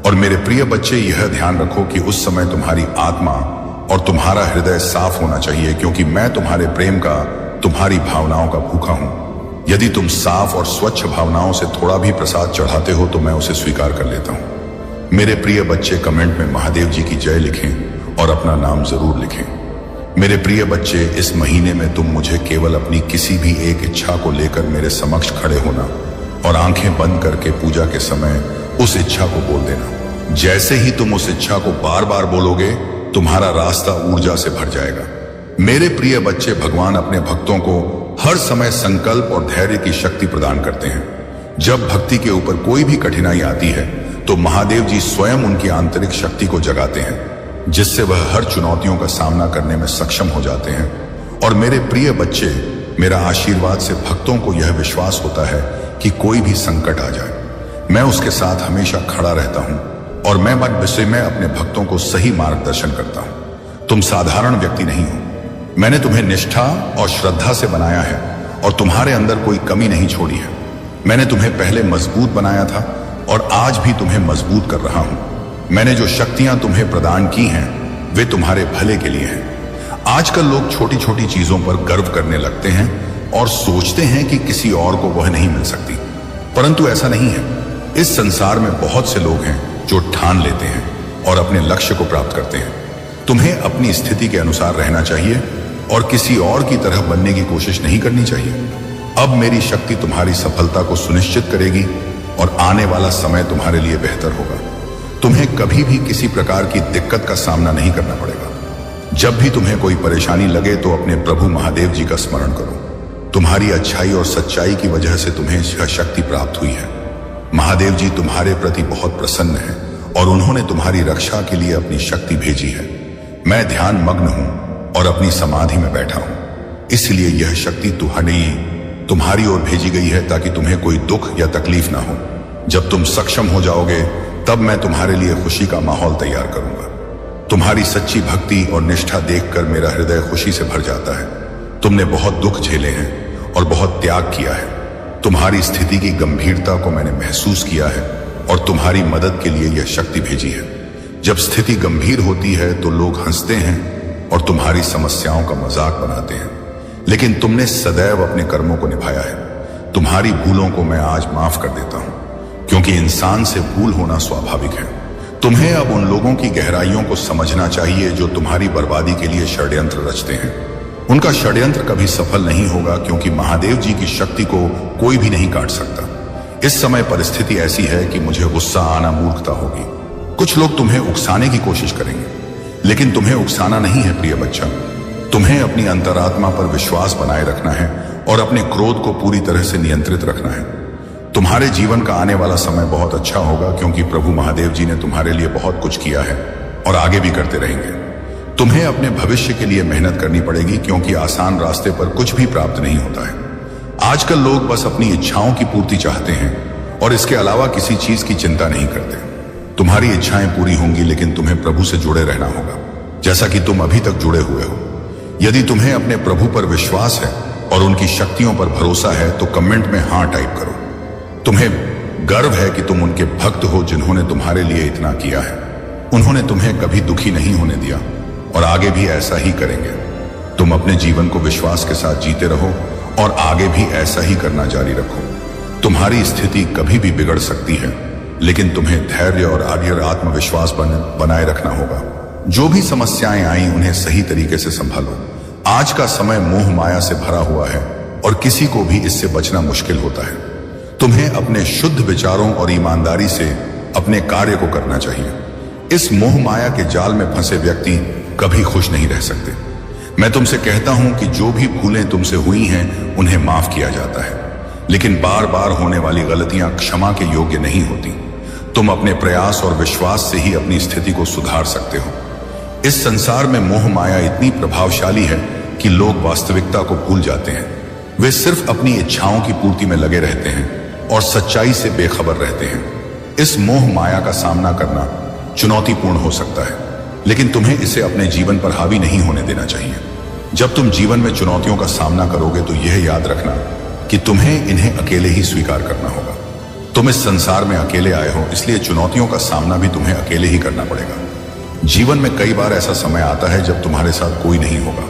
और मेरे प्रिय बच्चे, यह ध्यान रखो कि उस समय तुम्हारी आत्मा और तुम्हारा हृदय साफ होना चाहिए, क्योंकि मैं तुम्हारे प्रेम का, तुम्हारी भावनाओं का भूखा हूं। यदि तुम साफ और स्वच्छ भावनाओं से थोड़ा भी प्रसाद चढ़ाते हो तो मैं उसे स्वीकार कर लेता हूं। मेरे प्रिय बच्चे, कमेंट में महादेव जी की जय लिखें और अपना नाम जरूर लिखें। मेरे प्रिय बच्चे, इस महीने में तुम मुझे केवल अपनी किसी भी एक इच्छा को लेकर मेरे समक्ष खड़े होना और आंखें बंद करके पूजा के समय उस इच्छा को बोल देना। जैसे ही तुम उस इच्छा को बार बार बोलोगे, तुम्हारा रास्ता ऊर्जा से भर जाएगा। मेरे प्रिय बच्चे, भगवान अपने भक्तों को हर समय संकल्प और धैर्य की शक्ति प्रदान करते हैं। जब भक्ति के ऊपर कोई भी कठिनाई आती है तो महादेव जी स्वयं उनकी आंतरिक शक्ति को जगाते हैं, जिससे वह हर चुनौतियों का सामना करने में सक्षम हो जाते हैं। और मेरे प्रिय बच्चे, मेरा आशीर्वाद से भक्तों को यह विश्वास होता है कि कोई भी संकट आ जाए, मैं उसके साथ हमेशा खड़ा रहता हूं और मैं अपने भक्तों को सही मार्गदर्शन करता हूं। तुम साधारण व्यक्ति नहीं हो। मैंने तुम्हें निष्ठा और श्रद्धा से बनाया है और तुम्हारे अंदर कोई कमी नहीं छोड़ी है। मैंने तुम्हें पहले मजबूत बनाया था और आज भी तुम्हें मजबूत कर रहा हूं। मैंने जो शक्तियां तुम्हें प्रदान की हैं वे तुम्हारे भले के लिए हैं। आजकल लोग छोटी छोटी चीजों पर गर्व करने लगते हैं और सोचते हैं कि किसी और को वह नहीं मिल सकती, परंतु ऐसा नहीं है। इस संसार में बहुत से लोग हैं जो ठान लेते हैं और अपने लक्ष्य को प्राप्त करते हैं। तुम्हें अपनी स्थिति के अनुसार रहना चाहिए और किसी और की तरह बनने की कोशिश नहीं करनी चाहिए। अब मेरी शक्ति तुम्हारी सफलता को सुनिश्चित करेगी और आने वाला समय तुम्हारे लिए बेहतर होगा। तुम्हें कभी भी किसी प्रकार की दिक्कत का सामना नहीं करना पड़ेगा। जब भी तुम्हें कोई परेशानी लगे तो अपने प्रभु महादेव जी का स्मरण करो। तुम्हारी अच्छाई और सच्चाई की वजह से तुम्हें यह शक्ति प्राप्त हुई है। महादेव जी तुम्हारे प्रति बहुत प्रसन्न हैं और उन्होंने तुम्हारी रक्षा के लिए अपनी शक्ति भेजी है। मैं ध्यान मग्न हूं और अपनी समाधि में बैठा हूं, इसलिए यह शक्ति तुम्हारी ओर भेजी गई है ताकि तुम्हें कोई दुख या तकलीफ ना हो। जब तुम सक्षम हो जाओगे तब मैं तुम्हारे लिए खुशी का माहौल तैयार करूंगा। तुम्हारी सच्ची भक्ति और निष्ठा देखकर मेरा हृदय खुशी से भर जाता है। तुमने बहुत दुख झेले हैं और बहुत त्याग किया है। तुम्हारी स्थिति की गंभीरता को मैंने महसूस किया है और तुम्हारी मदद के लिए यह शक्ति भेजी है। जब स्थिति गंभीर होती है तो लोग हंसते हैं और तुम्हारी समस्याओं का मजाक बनाते हैं, लेकिन तुमने सदैव अपने कर्मों को निभाया है। तुम्हारी भूलों को मैं आज माफ कर देता हूं, क्योंकि इंसान से भूल होना स्वाभाविक है। तुम्हें अब उन लोगों की गहराइयों को समझना चाहिए जो तुम्हारी बर्बादी के लिए षड्यंत्र रचते हैं। उनका षड्यंत्र कभी सफल नहीं होगा, क्योंकि महादेव जी की शक्ति को कोई भी नहीं काट सकता। इस समय परिस्थिति ऐसी है कि मुझे गुस्सा आना मूर्खता होगी। कुछ लोग तुम्हें उकसाने की कोशिश करेंगे, लेकिन तुम्हें उकसाना नहीं है प्रिय बच्चा। तुम्हें अपनी अंतरात्मा पर विश्वास बनाए रखना है और अपने क्रोध को पूरी तरह से नियंत्रित रखना है। तुम्हारे जीवन का आने वाला समय बहुत अच्छा होगा, क्योंकि प्रभु महादेव जी ने तुम्हारे लिए बहुत कुछ किया है और आगे भी करते रहेंगे। तुम्हें अपने भविष्य के लिए मेहनत करनी पड़ेगी, क्योंकि आसान रास्ते पर कुछ भी प्राप्त नहीं होता है। आजकल लोग बस अपनी इच्छाओं की पूर्ति चाहते हैं और इसके अलावा किसी चीज की चिंता नहीं करते। तुम्हारी इच्छाएं पूरी होंगी, लेकिन तुम्हें प्रभु से जुड़े रहना होगा, जैसा कि तुम अभी तक जुड़े हुए हो। यदि तुम्हें अपने प्रभु पर विश्वास है और उनकी शक्तियों पर भरोसा है तो कमेंट में हां टाइप करो। तुम्हें गर्व है कि तुम उनके भक्त हो जिन्होंने तुम्हारे लिए इतना किया है। उन्होंने तुम्हें कभी दुखी नहीं होने दिया और आगे भी ऐसा ही करेंगे। तुम अपने जीवन को विश्वास के साथ जीते रहो और आगे भी ऐसा ही करना जारी रखो। तुम्हारी स्थिति कभी भी बिगड़ सकती है, लेकिन तुम्हें धैर्य और अडिग आत्मविश्वास बनाए रखना होगा। जो भी समस्याएं आई उन्हें सही तरीके से संभालो। आज का समय मोह माया से भरा हुआ है और किसी को भी इससे बचना मुश्किल होता है। तुम्हें अपने शुद्ध विचारों और ईमानदारी से अपने कार्य को करना चाहिए। इस मोह माया के जाल में फंसे व्यक्ति कभी खुश नहीं रह सकते। मैं तुमसे कहता हूं कि जो भी भूलें तुमसे हुई हैं उन्हें माफ किया जाता है, लेकिन बार बार होने वाली गलतियां क्षमा के योग्य नहीं होती। तुम अपने प्रयास और विश्वास से ही अपनी स्थिति को सुधार सकते हो। इस संसार में मोह माया इतनी प्रभावशाली है कि लोग वास्तविकता को भूल जाते हैं। वे सिर्फ अपनी इच्छाओं की पूर्ति में लगे रहते हैं और सच्चाई से बेखबर रहते हैं। इस मोह माया का सामना करना चुनौतीपूर्ण हो सकता है, लेकिन तुम्हें इसे अपने जीवन पर हावी नहीं होने देना चाहिए। जब तुम जीवन में चुनौतियों का सामना करोगे तो यह याद रखना कि तुम्हें इन्हें अकेले ही स्वीकार करना होगा। तुम इस संसार में अकेले आए हो, इसलिए चुनौतियों का सामना भी तुम्हें अकेले ही करना पड़ेगा। जीवन में कई बार ऐसा समय आता है जब तुम्हारे साथ कोई नहीं होगा।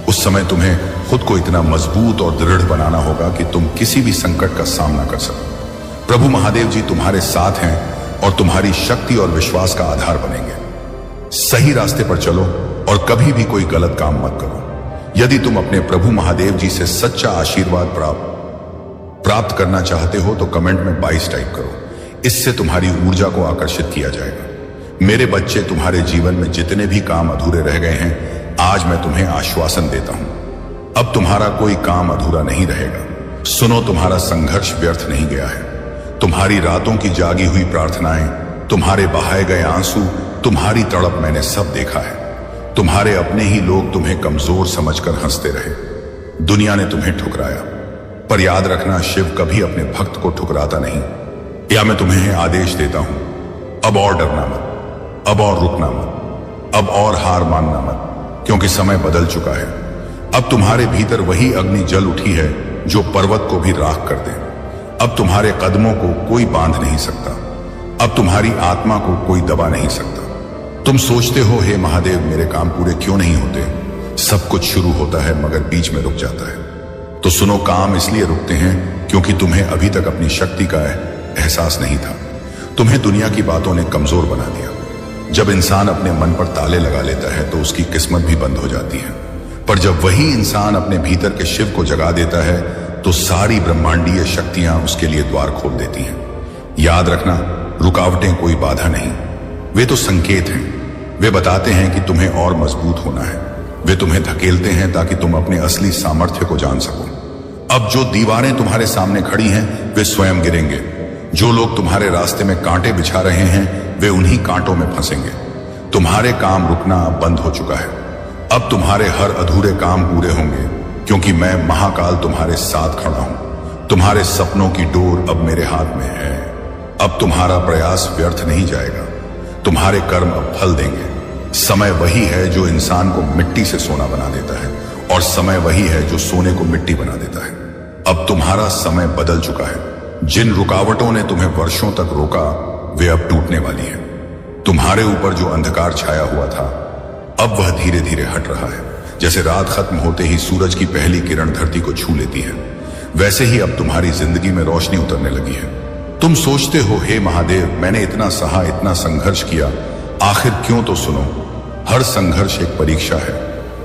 उस समय तुम्हें खुद को इतना मजबूत और दृढ़ बनाना होगा कि तुम किसी भी संकट का सामना कर सको। प्रभु महादेव जी तुम्हारे साथ हैं और तुम्हारी शक्ति और विश्वास का आधार बनेंगे। सही रास्ते पर चलो और कभी भी कोई गलत काम मत करो। यदि तुम अपने प्रभु महादेव जी से सच्चा आशीर्वाद प्राप्त करना चाहते हो तो कमेंट में 22 टाइप करो। इससे तुम्हारी ऊर्जा को आकर्षित किया जाएगा। मेरे बच्चे, तुम्हारे जीवन में जितने भी काम अधूरे रह गए हैं, आज मैं तुम्हें आश्वासन देता हूं, अब तुम्हारा कोई काम अधूरा नहीं रहेगा। सुनो, तुम्हारा संघर्ष व्यर्थ नहीं गया है। तुम्हारी रातों की जागी हुई प्रार्थनाएं, तुम्हारे बहाए गए आंसू, तुम्हारी तड़प मैंने सब देखा है। तुम्हारे अपने ही लोग तुम्हें कमजोर समझकर हंसते रहे। दुनिया ने तुम्हें ठुकराया, पर याद रखना, शिव कभी अपने भक्त को ठुकराता नहीं। या मैं तुम्हें आदेश देता हूं, अब और डरना मत, अब और रुकना मत, अब और हार मानना मत, क्योंकि समय बदल चुका है। अब तुम्हारे भीतर वही अग्नि जल उठी है जो पर्वत को भी राख कर दे। अब तुम्हारे कदमों को कोई बांध नहीं सकता। अब तुम्हारी आत्मा को कोई दबा नहीं सकता। तुम सोचते हो, हे महादेव, मेरे काम पूरे क्यों नहीं होते? सब कुछ शुरू होता है मगर बीच में रुक जाता है। तो सुनो, काम इसलिए रुकते हैं क्योंकि तुम्हें अभी तक अपनी शक्ति का एहसास नहीं था। तुम्हें दुनिया की बातों ने कमजोर बना दिया। जब इंसान अपने मन पर ताले लगा लेता है तो उसकी किस्मत भी बंद हो जाती है, पर जब वही इंसान अपने भीतर के शिव को जगा देता है तो सारी ब्रह्मांडीय शक्तियां उसके लिए द्वार खोल देती हैं। याद रखना, रुकावटें कोई बाधा नहीं, वे तो संकेत हैं। वे बताते हैं कि तुम्हें और मजबूत होना है। वे तुम्हें धकेलते हैं ताकि तुम अपने असली सामर्थ्य को जान सको। अब जो दीवारें तुम्हारे सामने खड़ी हैं वे स्वयं गिरेंगे। जो लोग तुम्हारे रास्ते में कांटे बिछा रहे हैं वे उन्हीं कांटों में फंसेंगे। तुम्हारे काम रुकना अब बंद हो चुका है। अब तुम्हारे हर अधूरे काम पूरे होंगे, क्योंकि मैं महाकाल तुम्हारे साथ खड़ा हूं। तुम्हारे सपनों की डोर अब मेरे हाथ में है। अब तुम्हारा प्रयास व्यर्थ नहीं जाएगा। तुम्हारे कर्म अब फल देंगे। समय वही है जो इंसान को मिट्टी से सोना बना देता है, और समय वही है जो सोने को मिट्टी बना देता है। अब तुम्हारा समय बदल चुका है। जिन रुकावटों ने तुम्हें वर्षों तक रोका वे अब टूटने वाली हैं। तुम्हारे ऊपर जो अंधकार छाया हुआ था अब वह धीरे धीरे हट रहा है। जैसे रात खत्म होते ही सूरज की पहली किरण धरती को छू लेती है, वैसे ही अब तुम्हारी जिंदगी में रोशनी उतरने लगी है। तुम सोचते हो, हे महादेव, मैंने इतना सहा, इतना संघर्ष किया, आखिर क्यों? तो सुनो, हर संघर्ष एक परीक्षा है।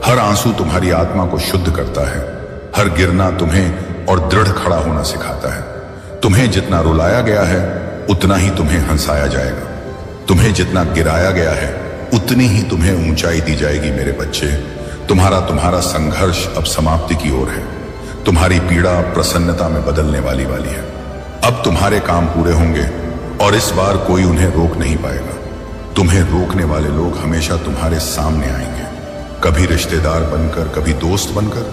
हर आंसू तुम्हारी आत्मा को शुद्ध करता है। हर गिरना तुम्हें और दृढ़ खड़ा होना सिखाता है। तुम्हें जितना रुलाया गया है उतना ही तुम्हें हंसाया जाएगा। तुम्हें जितना गिराया गया है उतनी ही तुम्हें ऊंचाई दी जाएगी मेरे बच्चे। तुम्हारा संघर्ष अब समाप्ति की ओर है। तुम्हारी पीड़ा प्रसन्नता में बदलने वाली है। अब तुम्हारे काम पूरे होंगे और इस बार कोई उन्हें रोक नहीं पाएगा। तुम्हें रोकने वाले लोग हमेशा तुम्हारे सामने आएंगे, कभी रिश्तेदार बनकर, कभी दोस्त बनकर।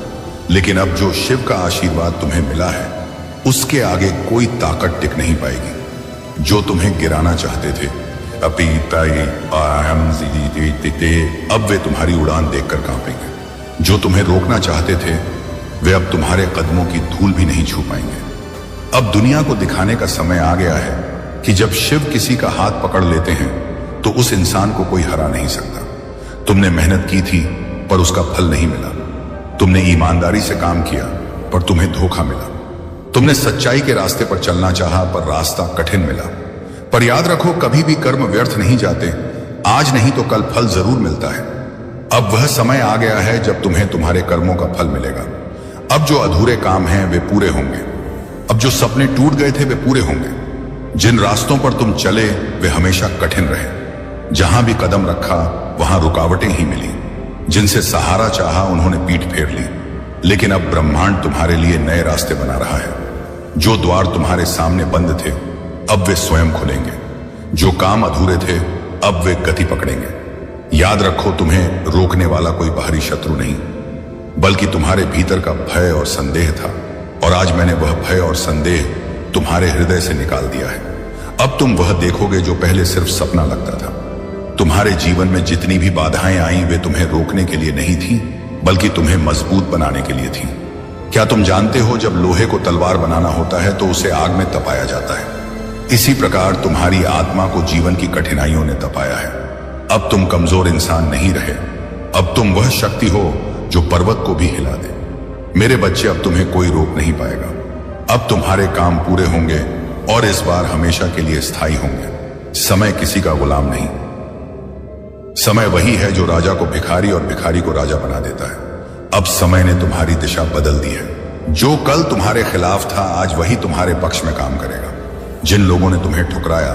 लेकिन अब जो शिव का आशीर्वाद तुम्हें मिला है उसके आगे कोई ताकत टिक नहीं पाएगी। जो तुम्हें गिराना चाहते थे अब वे तुम्हारी उड़ान देखकर कांपेंगे। जो तुम्हें रोकना चाहते थे वे अब तुम्हारे कदमों की धूल भी नहीं छू पाएंगे। अब दुनिया को दिखाने का समय आ गया है कि जब शिव किसी का हाथ पकड़ लेते हैं तो उस इंसान को कोई हरा नहीं सकता। तुमने मेहनत की थी पर उसका फल नहीं मिला। तुमने ईमानदारी से काम किया पर तुम्हें धोखा मिला। तुमने सच्चाई के रास्ते पर चलना चाहा पर रास्ता कठिन मिला। पर याद रखो, कभी भी कर्म व्यर्थ नहीं जाते। आज नहीं तो कल फल जरूर मिलता है। अब वह समय आ गया है जब तुम्हें तुम्हारे कर्मों का फल मिलेगा। अब जो अधूरे काम हैं वे पूरे होंगे। अब जो सपने टूट गए थे वे पूरे होंगे। जिन रास्तों पर तुम चले वे हमेशा कठिन रहे। जहां भी कदम रखा वहां रुकावटें ही मिली। जिनसे सहारा चाहा उन्होंने पीठ फेर ली। लेकिन अब ब्रह्मांड तुम्हारे लिए नए रास्ते बना रहा है। जो द्वार तुम्हारे सामने बंद थे अब वे स्वयं खुलेंगे। जो काम अधूरे थे अब वे गति पकड़ेंगे। याद रखो, तुम्हें रोकने वाला कोई बाहरी शत्रु नहीं बल्कि तुम्हारे भीतर का भय और संदेह था। और आज मैंने वह भय और संदेह तुम्हारे हृदय से निकाल दिया है। अब तुम वह देखोगे जो पहले सिर्फ सपना लगता था। तुम्हारे जीवन में जितनी भी बाधाएं आई वे तुम्हें रोकने के लिए नहीं थी बल्कि तुम्हें मजबूत बनाने के लिए थी। क्या तुम जानते हो, जब लोहे को तलवार बनाना होता है तो उसे आग में तपाया जाता है। इसी प्रकार तुम्हारी आत्मा को जीवन की कठिनाइयों ने तपाया है। अब तुम कमजोर इंसान नहीं रहे। अब तुम वह शक्ति हो जो पर्वत को भी हिला दे। मेरे बच्चे, अब तुम्हें कोई रोक नहीं पाएगा। अब तुम्हारे काम पूरे होंगे और इस बार हमेशा के लिए स्थायी होंगे। समय किसी का गुलाम नहीं। समय वही है जो राजा को भिखारी और भिखारी को राजा बना देता है। अब समय ने तुम्हारी दिशा बदल दी है। जो कल तुम्हारे खिलाफ था आज वही तुम्हारे पक्ष में काम करेगा। जिन लोगों ने तुम्हें ठुकराया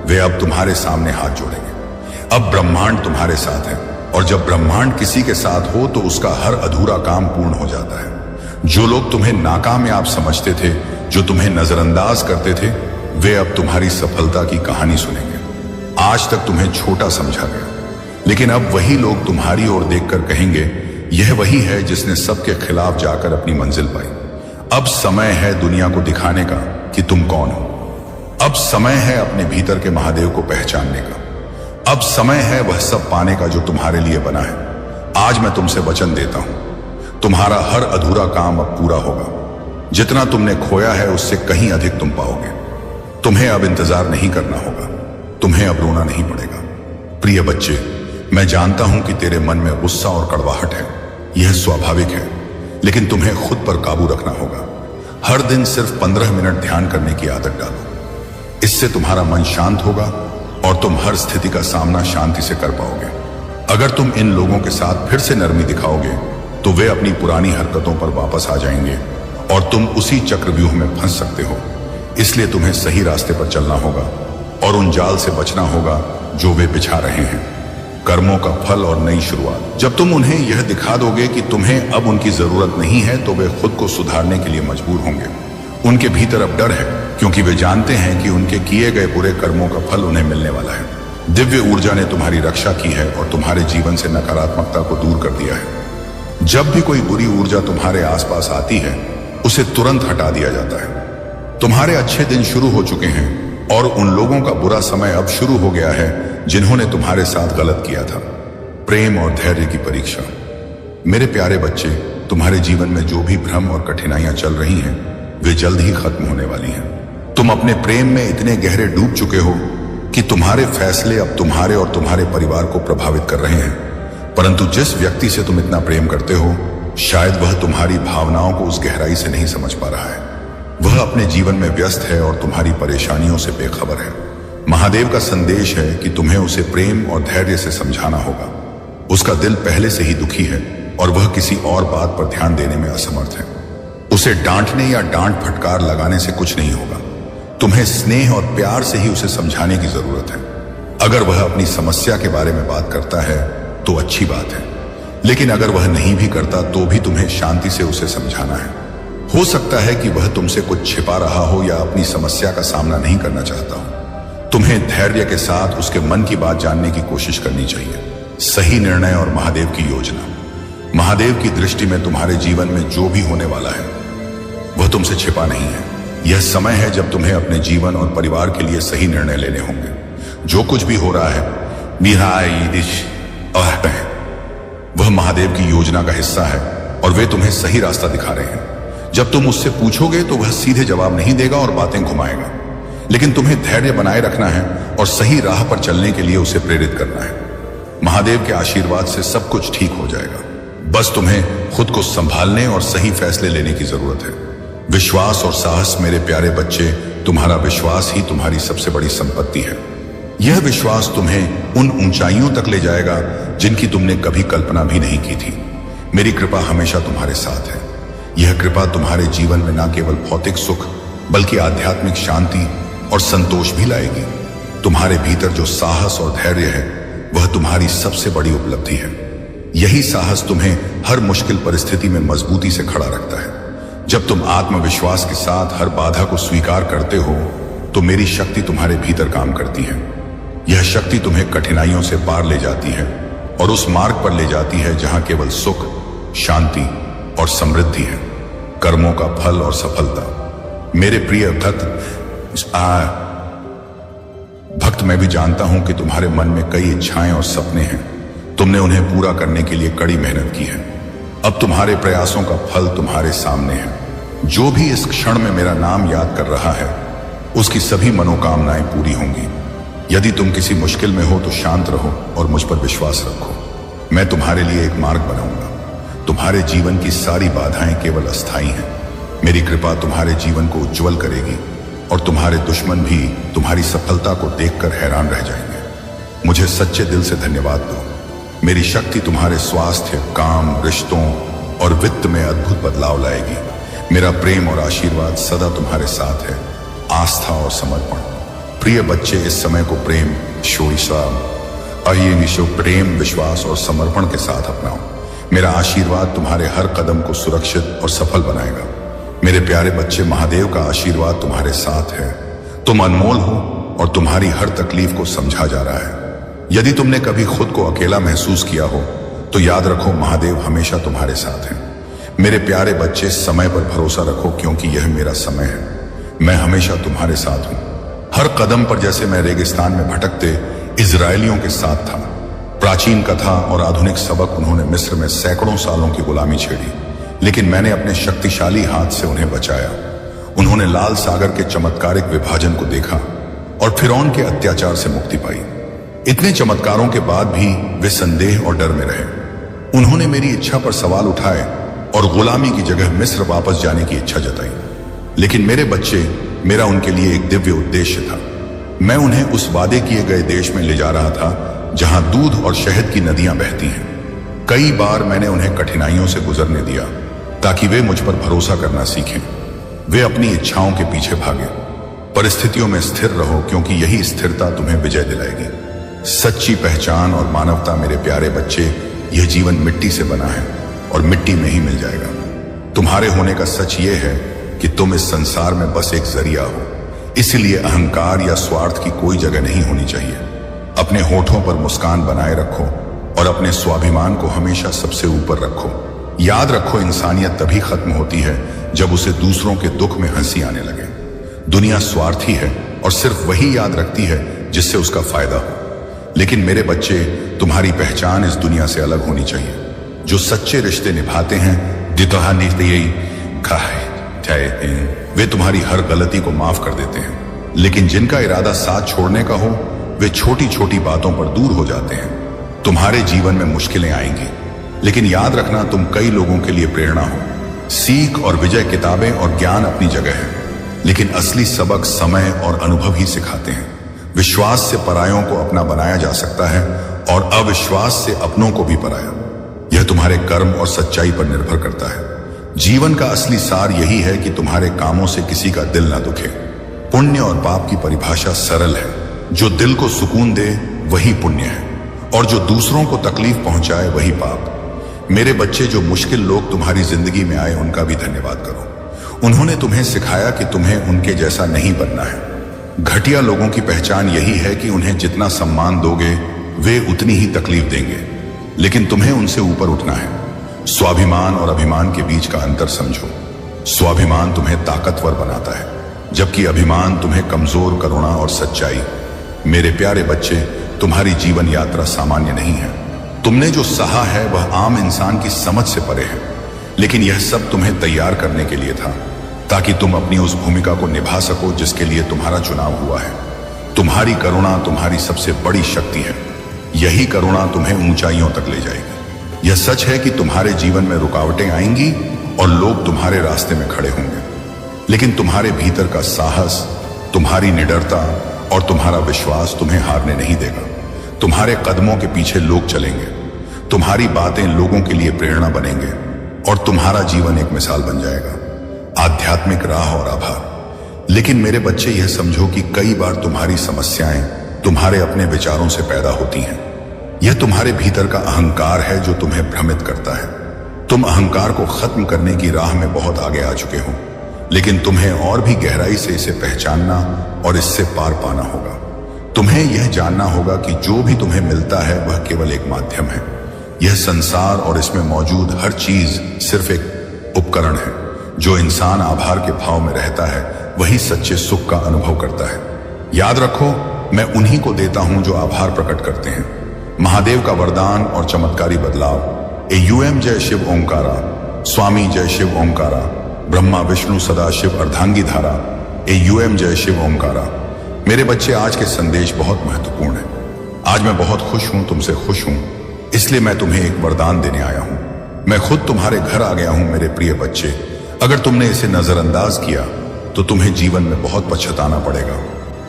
वे अब तुम्हारे सामने हाथ जोड़ेंगे। अब ब्रह्मांड तुम्हारे साथ है और जब ब्रह्मांड किसी के साथ हो तो उसका हर अधूरा काम पूर्ण हो जाता है। जो लोग तुम्हें नाकामयाब समझते थे, जो तुम्हें नजरअंदाज करते थे, वे अब तुम्हारी सफलता की कहानी सुनेंगे। आज तक तुम्हें छोटा समझा गया लेकिन अब वही लोग तुम्हारी ओर देखकर कहेंगे, यह वही है जिसने सबके खिलाफ जाकर अपनी मंजिल पाई। अब समय है दुनिया को दिखाने का कि तुम कौन हो। अब समय है अपने भीतर के महादेव को पहचानने का। अब समय है वह सब पाने का जो तुम्हारे लिए बना है। आज मैं तुमसे वचन देता हूं, तुम्हारा हर अधूरा काम अब पूरा होगा। जितना तुमने खोया है उससे कहीं अधिक तुम पाओगे। तुम्हें अब इंतजार नहीं करना होगा। तुम्हें अब रोना नहीं पड़ेगा। प्रिय बच्चे, मैं जानता हूं कि तेरे मन में गुस्सा और कड़वाहट है। यह स्वाभाविक है लेकिन तुम्हें खुद पर काबू रखना होगा। हर दिन सिर्फ 15 मिनट ध्यान करने की आदत डालो। इससे तुम्हारा मन शांत होगा और तुम हर स्थिति का सामना शांति से कर पाओगे। अगर तुम इन लोगों के साथ फिर से नरमी दिखाओगे तो वे अपनी पुरानी हरकतों पर वापस आ जाएंगे और तुम उसी चक्रव्यूह में फंस सकते हो। इसलिए तुम्हें सही रास्ते पर चलना होगा और उन जाल से बचना होगा जो वे बिछा रहे हैं। कर्मों का फल और नई शुरुआत। जब तुम उन्हें यह दिखा दोगे कि तुम्हें अब उनकी जरूरत नहीं है तो वे खुद को सुधारने के लिए मजबूर होंगे। उनके भीतर अब डर है क्योंकि वे जानते हैं कि उनके किए गए बुरे कर्मों का फल उन्हें मिलने वाला है। दिव्य ऊर्जा ने तुम्हारी रक्षा की है और तुम्हारे जीवन से नकारात्मकता को दूर कर दिया है। जब भी कोई बुरी ऊर्जा तुम्हारे आसपास आती है उसे तुरंत हटा दिया जाता है। तुम्हारे अच्छे दिन शुरू हो चुके हैं और उन लोगों का बुरा समय अब शुरू हो गया है जिन्होंने तुम्हारे साथ गलत किया था। प्रेम और धैर्य की परीक्षा। मेरे प्यारे बच्चे, तुम्हारे जीवन में जो भी भ्रम और कठिनाइयां चल रही हैं वे जल्द ही खत्म होने वाली हैं। तुम अपने प्रेम में इतने गहरे डूब चुके हो कि तुम्हारे फैसले अब तुम्हारे और तुम्हारे परिवार को प्रभावित कर रहे हैं। परंतु जिस व्यक्ति से तुम इतना प्रेम करते हो शायद वह तुम्हारी भावनाओं को उस गहराई से नहीं समझ पा रहा है। वह अपने जीवन में व्यस्त है और तुम्हारी परेशानियों से बेखबर है। महादेव का संदेश है कि तुम्हें उसे प्रेम और धैर्य से समझाना होगा। उसका दिल पहले से ही दुखी है और वह किसी और बात पर ध्यान देने में असमर्थ है। उसे डांटने या डांट फटकार लगाने से कुछ नहीं होगा। तुम्हें स्नेह और प्यार से ही उसे समझाने की जरूरत है। अगर वह अपनी समस्या के बारे में बात करता है तो अच्छी बात है, लेकिन अगर वह नहीं भी करता तो भी तुम्हें शांति से उसे समझाना है। हो सकता है कि वह तुमसे कुछ छिपा रहा हो या अपनी समस्या का सामना नहीं करना चाहता हो। तुम्हें धैर्य के साथ उसके मन की बात जानने की कोशिश करनी चाहिए। सही निर्णय और महादेव की योजना। महादेव की दृष्टि में तुम्हारे जीवन में जो भी होने वाला है वह तुमसे छिपा नहीं है। यह समय है जब तुम्हें अपने जीवन और परिवार के लिए सही निर्णय लेने होंगे। जो कुछ भी हो रहा है वह महादेव की योजना का हिस्सा है और वे तुम्हें सही रास्ता दिखा रहे हैं। जब तुम उससे पूछोगे तो वह सीधे जवाब नहीं देगा और बातें घुमाएगा, लेकिन तुम्हें धैर्य बनाए रखना है और सही राह पर चलने के लिए उसे प्रेरित करना है। महादेव के आशीर्वाद से सब कुछ ठीक हो जाएगा। बस तुम्हें खुद को संभालने और सही फैसले लेने की जरूरत है। विश्वास और साहस मेरे प्यारे बच्चे, तुम्हारा विश्वास ही तुम्हारी सबसे बड़ी संपत्ति है। यह विश्वास तुम्हें उन ऊंचाइयों तक ले जाएगा जिनकी तुमने कभी कल्पना भी नहीं की थी। मेरी कृपा हमेशा तुम्हारे साथ है। यह कृपा तुम्हारे जीवन में न केवल भौतिक सुख बल्कि आध्यात्मिक शांति और संतोष भी लाएगी। तुम्हारे भीतर जो साहस और धैर्य है वह तुम्हारी सबसे बड़ी उपलब्धि है। यही साहस तुम्हें हर मुश्किल परिस्थिति में मजबूती से खड़ा रखता है। जब तुम आत्मविश्वास के साथ हर बाधा को स्वीकार करते हो तो मेरी शक्ति तुम्हारे भीतर काम करती है। यह शक्ति तुम्हें कठिनाइयों से पार ले जाती है और उस मार्ग पर ले जाती है जहां केवल सुख, शांति और समृद्धि है, कर्मों का फल और सफलता। मेरे प्रिय भक्त, मैं भी जानता हूं कि तुम्हारे मन में कई इच्छाएं और सपने हैं। तुमने उन्हें पूरा करने के लिए कड़ी मेहनत की है। अब तुम्हारे प्रयासों का फल तुम्हारे सामने है। जो भी इस क्षण में मेरा नाम याद कर रहा है उसकी सभी मनोकामनाएं पूरी होंगी। यदि तुम किसी मुश्किल में हो तो शांत रहो और मुझ पर विश्वास रखो। मैं तुम्हारे लिए एक मार्ग बनाऊंगा। तुम्हारे जीवन की सारी बाधाएं केवल अस्थायी हैं। मेरी कृपा तुम्हारे जीवन को उज्जवल करेगी और तुम्हारे दुश्मन भी तुम्हारी सफलता को देखकर हैरान रह जाएंगे। मुझे सच्चे दिल से धन्यवाद दो। मेरी शक्ति तुम्हारे स्वास्थ्य, काम, रिश्तों और वित्त में अद्भुत बदलाव लाएगी। मेरा प्रेम और आशीर्वाद सदा तुम्हारे साथ है। आस्था और समर्पण। प्रिय बच्चे, इस समय को प्रेम, प्रेम, विश्वास और समर्पण के साथ अपनाओ। मेरा आशीर्वाद तुम्हारे हर कदम को सुरक्षित और सफल बनाएगा। मेरे प्यारे बच्चे, महादेव का आशीर्वाद तुम्हारे साथ है। तुम अनमोल हो और तुम्हारी हर तकलीफ को समझा जा रहा है। यदि तुमने कभी खुद को अकेला महसूस किया हो तो याद रखो, महादेव हमेशा तुम्हारे साथ है। मेरे प्यारे बच्चे, समय पर भरोसा रखो क्योंकि यह मेरा समय है। मैं हमेशा तुम्हारे साथ हूं। हर कदम पर जैसे मैं रेगिस्तान में भटकते इजरायलियों के साथ था। प्राचीन कथा और आधुनिक सबक उन्होंने मिस्र में सैकड़ों सालों की गुलामी छेड़ी, लेकिन मैंने अपने शक्तिशाली हाथ से उन्हें बचाया। उन्होंने लाल सागर के चमत्कारिक विभाजन को देखा और फिरौन के अत्याचार से मुक्ति पाई। इतने चमत्कारों के बाद भी वे संदेह और डर में रहे। उन्होंने मेरी इच्छा पर सवाल उठाए और गुलामी की जगह मिस्र वापस जाने की इच्छा जताई। लेकिन मेरे बच्चे, मेरा उनके लिए एक दिव्य उद्देश्य था। मैं उन्हें उस वादे किए गए देश में ले जा रहा था जहां दूध और शहद की नदियां बहती हैं। कई बार मैंने उन्हें कठिनाइयों से गुजरने दिया ताकि वे मुझ पर भरोसा करना सीखें। वे अपनी इच्छाओं के पीछे भागे। परिस्थितियों में स्थिर रहो क्योंकि यही स्थिरता तुम्हें विजय दिलाएगी। सच्ची पहचान और मानवता। मेरे प्यारे बच्चे, यह जीवन मिट्टी से बना है और मिट्टी में ही मिल जाएगा। तुम्हारे होने का सच ये है कि तुम इस संसार में बस एक जरिया हो। इसलिए अहंकार या स्वार्थ की कोई जगह नहीं होनी चाहिए। अपने होठों पर मुस्कान बनाए रखो और अपने स्वाभिमान को हमेशा सबसे ऊपर रखो। याद रखो, इंसानियत तभी खत्म होती है जब उसे दूसरों के दुख में हंसी आने लगे। दुनिया स्वार्थी है और सिर्फ वही याद रखती है जिससे उसका फायदा हो। लेकिन मेरे बच्चे, तुम्हारी पहचान इस दुनिया से अलग होनी चाहिए। जो सच्चे रिश्ते निभाते हैं वे तुम्हारी हर गलती को माफ कर देते हैं। लेकिन जिनका इरादा साथ छोड़ने का हो वे छोटी छोटी बातों पर दूर हो जाते हैं। तुम्हारे जीवन में मुश्किलें आएंगी, लेकिन याद रखना, तुम कई लोगों के लिए प्रेरणा हो। सीख और विजय, किताबें और ज्ञान अपनी जगह है, लेकिन असली सबक समय और अनुभव ही सिखाते हैं। विश्वास से परायों को अपना बनाया जा सकता है और अविश्वास से अपनों को भी पराया। यह तुम्हारे कर्म और सच्चाई पर निर्भर करता है। जीवन का असली सार यही है कि तुम्हारे कामों से किसी का दिल ना दुखे। पुण्य और पाप की परिभाषा सरल है। जो दिल को सुकून दे वही पुण्य है, और जो दूसरों को तकलीफ पहुंचाए वही पाप। मेरे बच्चे, जो मुश्किल लोग तुम्हारी जिंदगी में आए उनका भी धन्यवाद करो। उन्होंने तुम्हें सिखाया कि तुम्हें उनके जैसा नहीं बनना है। घटिया लोगों की पहचान यही है कि उन्हें जितना सम्मान दोगे वे उतनी ही तकलीफ देंगे, लेकिन तुम्हें उनसे ऊपर उठना है। स्वाभिमान और अभिमान के बीच का अंतर समझो। स्वाभिमान तुम्हें ताकतवर बनाता है, जबकि अभिमान तुम्हें कमजोर, करुणा और सच्चाई। मेरे प्यारे बच्चे, तुम्हारी जीवन यात्रा सामान्य नहीं है। तुमने जो सहा है वह आम इंसान की समझ से परे है, लेकिन यह सब तुम्हें तैयार करने के लिए था, ताकि तुम अपनी उस भूमिका को निभा सको जिसके लिए तुम्हारा चुनाव हुआ है। तुम्हारी करुणा तुम्हारी सबसे बड़ी शक्ति है। यही करुणा तुम्हें ऊंचाइयों तक ले जाएगी। यह सच है कि तुम्हारे जीवन में रुकावटें आएंगी और लोग तुम्हारे रास्ते में खड़े होंगे, लेकिन तुम्हारे भीतर का साहस, तुम्हारी निडरता और तुम्हारा विश्वास तुम्हें हारने नहीं देगा। तुम्हारे कदमों के पीछे लोग चलेंगे, तुम्हारी बातें लोगों के लिए प्रेरणा बनेंगे और तुम्हारा जीवन एक मिसाल बन जाएगा। आध्यात्मिक राह और आभार। लेकिन मेरे बच्चे, यह समझो कि कई बार तुम्हारी समस्याएं तुम्हारे अपने विचारों से पैदा होती हैं। यह तुम्हारे भीतर का अहंकार है जो तुम्हें भ्रमित करता है। तुम अहंकार को खत्म करने की राह में बहुत आगे आ चुके हो, लेकिन तुम्हें और भी गहराई से इसे पहचानना और इससे पार पाना होगा। तुम्हें यह जानना होगा कि जो भी तुम्हें मिलता है वह केवल एक माध्यम है। यह संसार और इसमें मौजूद हर चीज सिर्फ एक उपकरण है। जो इंसान आभार के भाव में रहता है वही सच्चे सुख का अनुभव करता है। याद रखो, मैं उन्हीं को देता हूं जो आभार प्रकट करते हैं। महादेव का वरदान और चमत्कारी बदलाव। एयूएम जय शिव ओंकारा, स्वामी जय शिव ओंकारा, ब्रह्मा विष्णु सदा शिव अर्धांगी धारा। एयूएम जय शिव ओंकारा। मेरे बच्चे, आज के संदेश बहुत महत्वपूर्ण है। आज मैं बहुत खुश हूं, तुमसे खुश हूं, इसलिए मैं तुम्हें एक वरदान देने आया हूं। मैं खुद तुम्हारे घर आ गया हूं मेरे प्रिय बच्चे। अगर तुमने इसे नजरअंदाज किया तो तुम्हें जीवन में बहुत पछताना पड़ेगा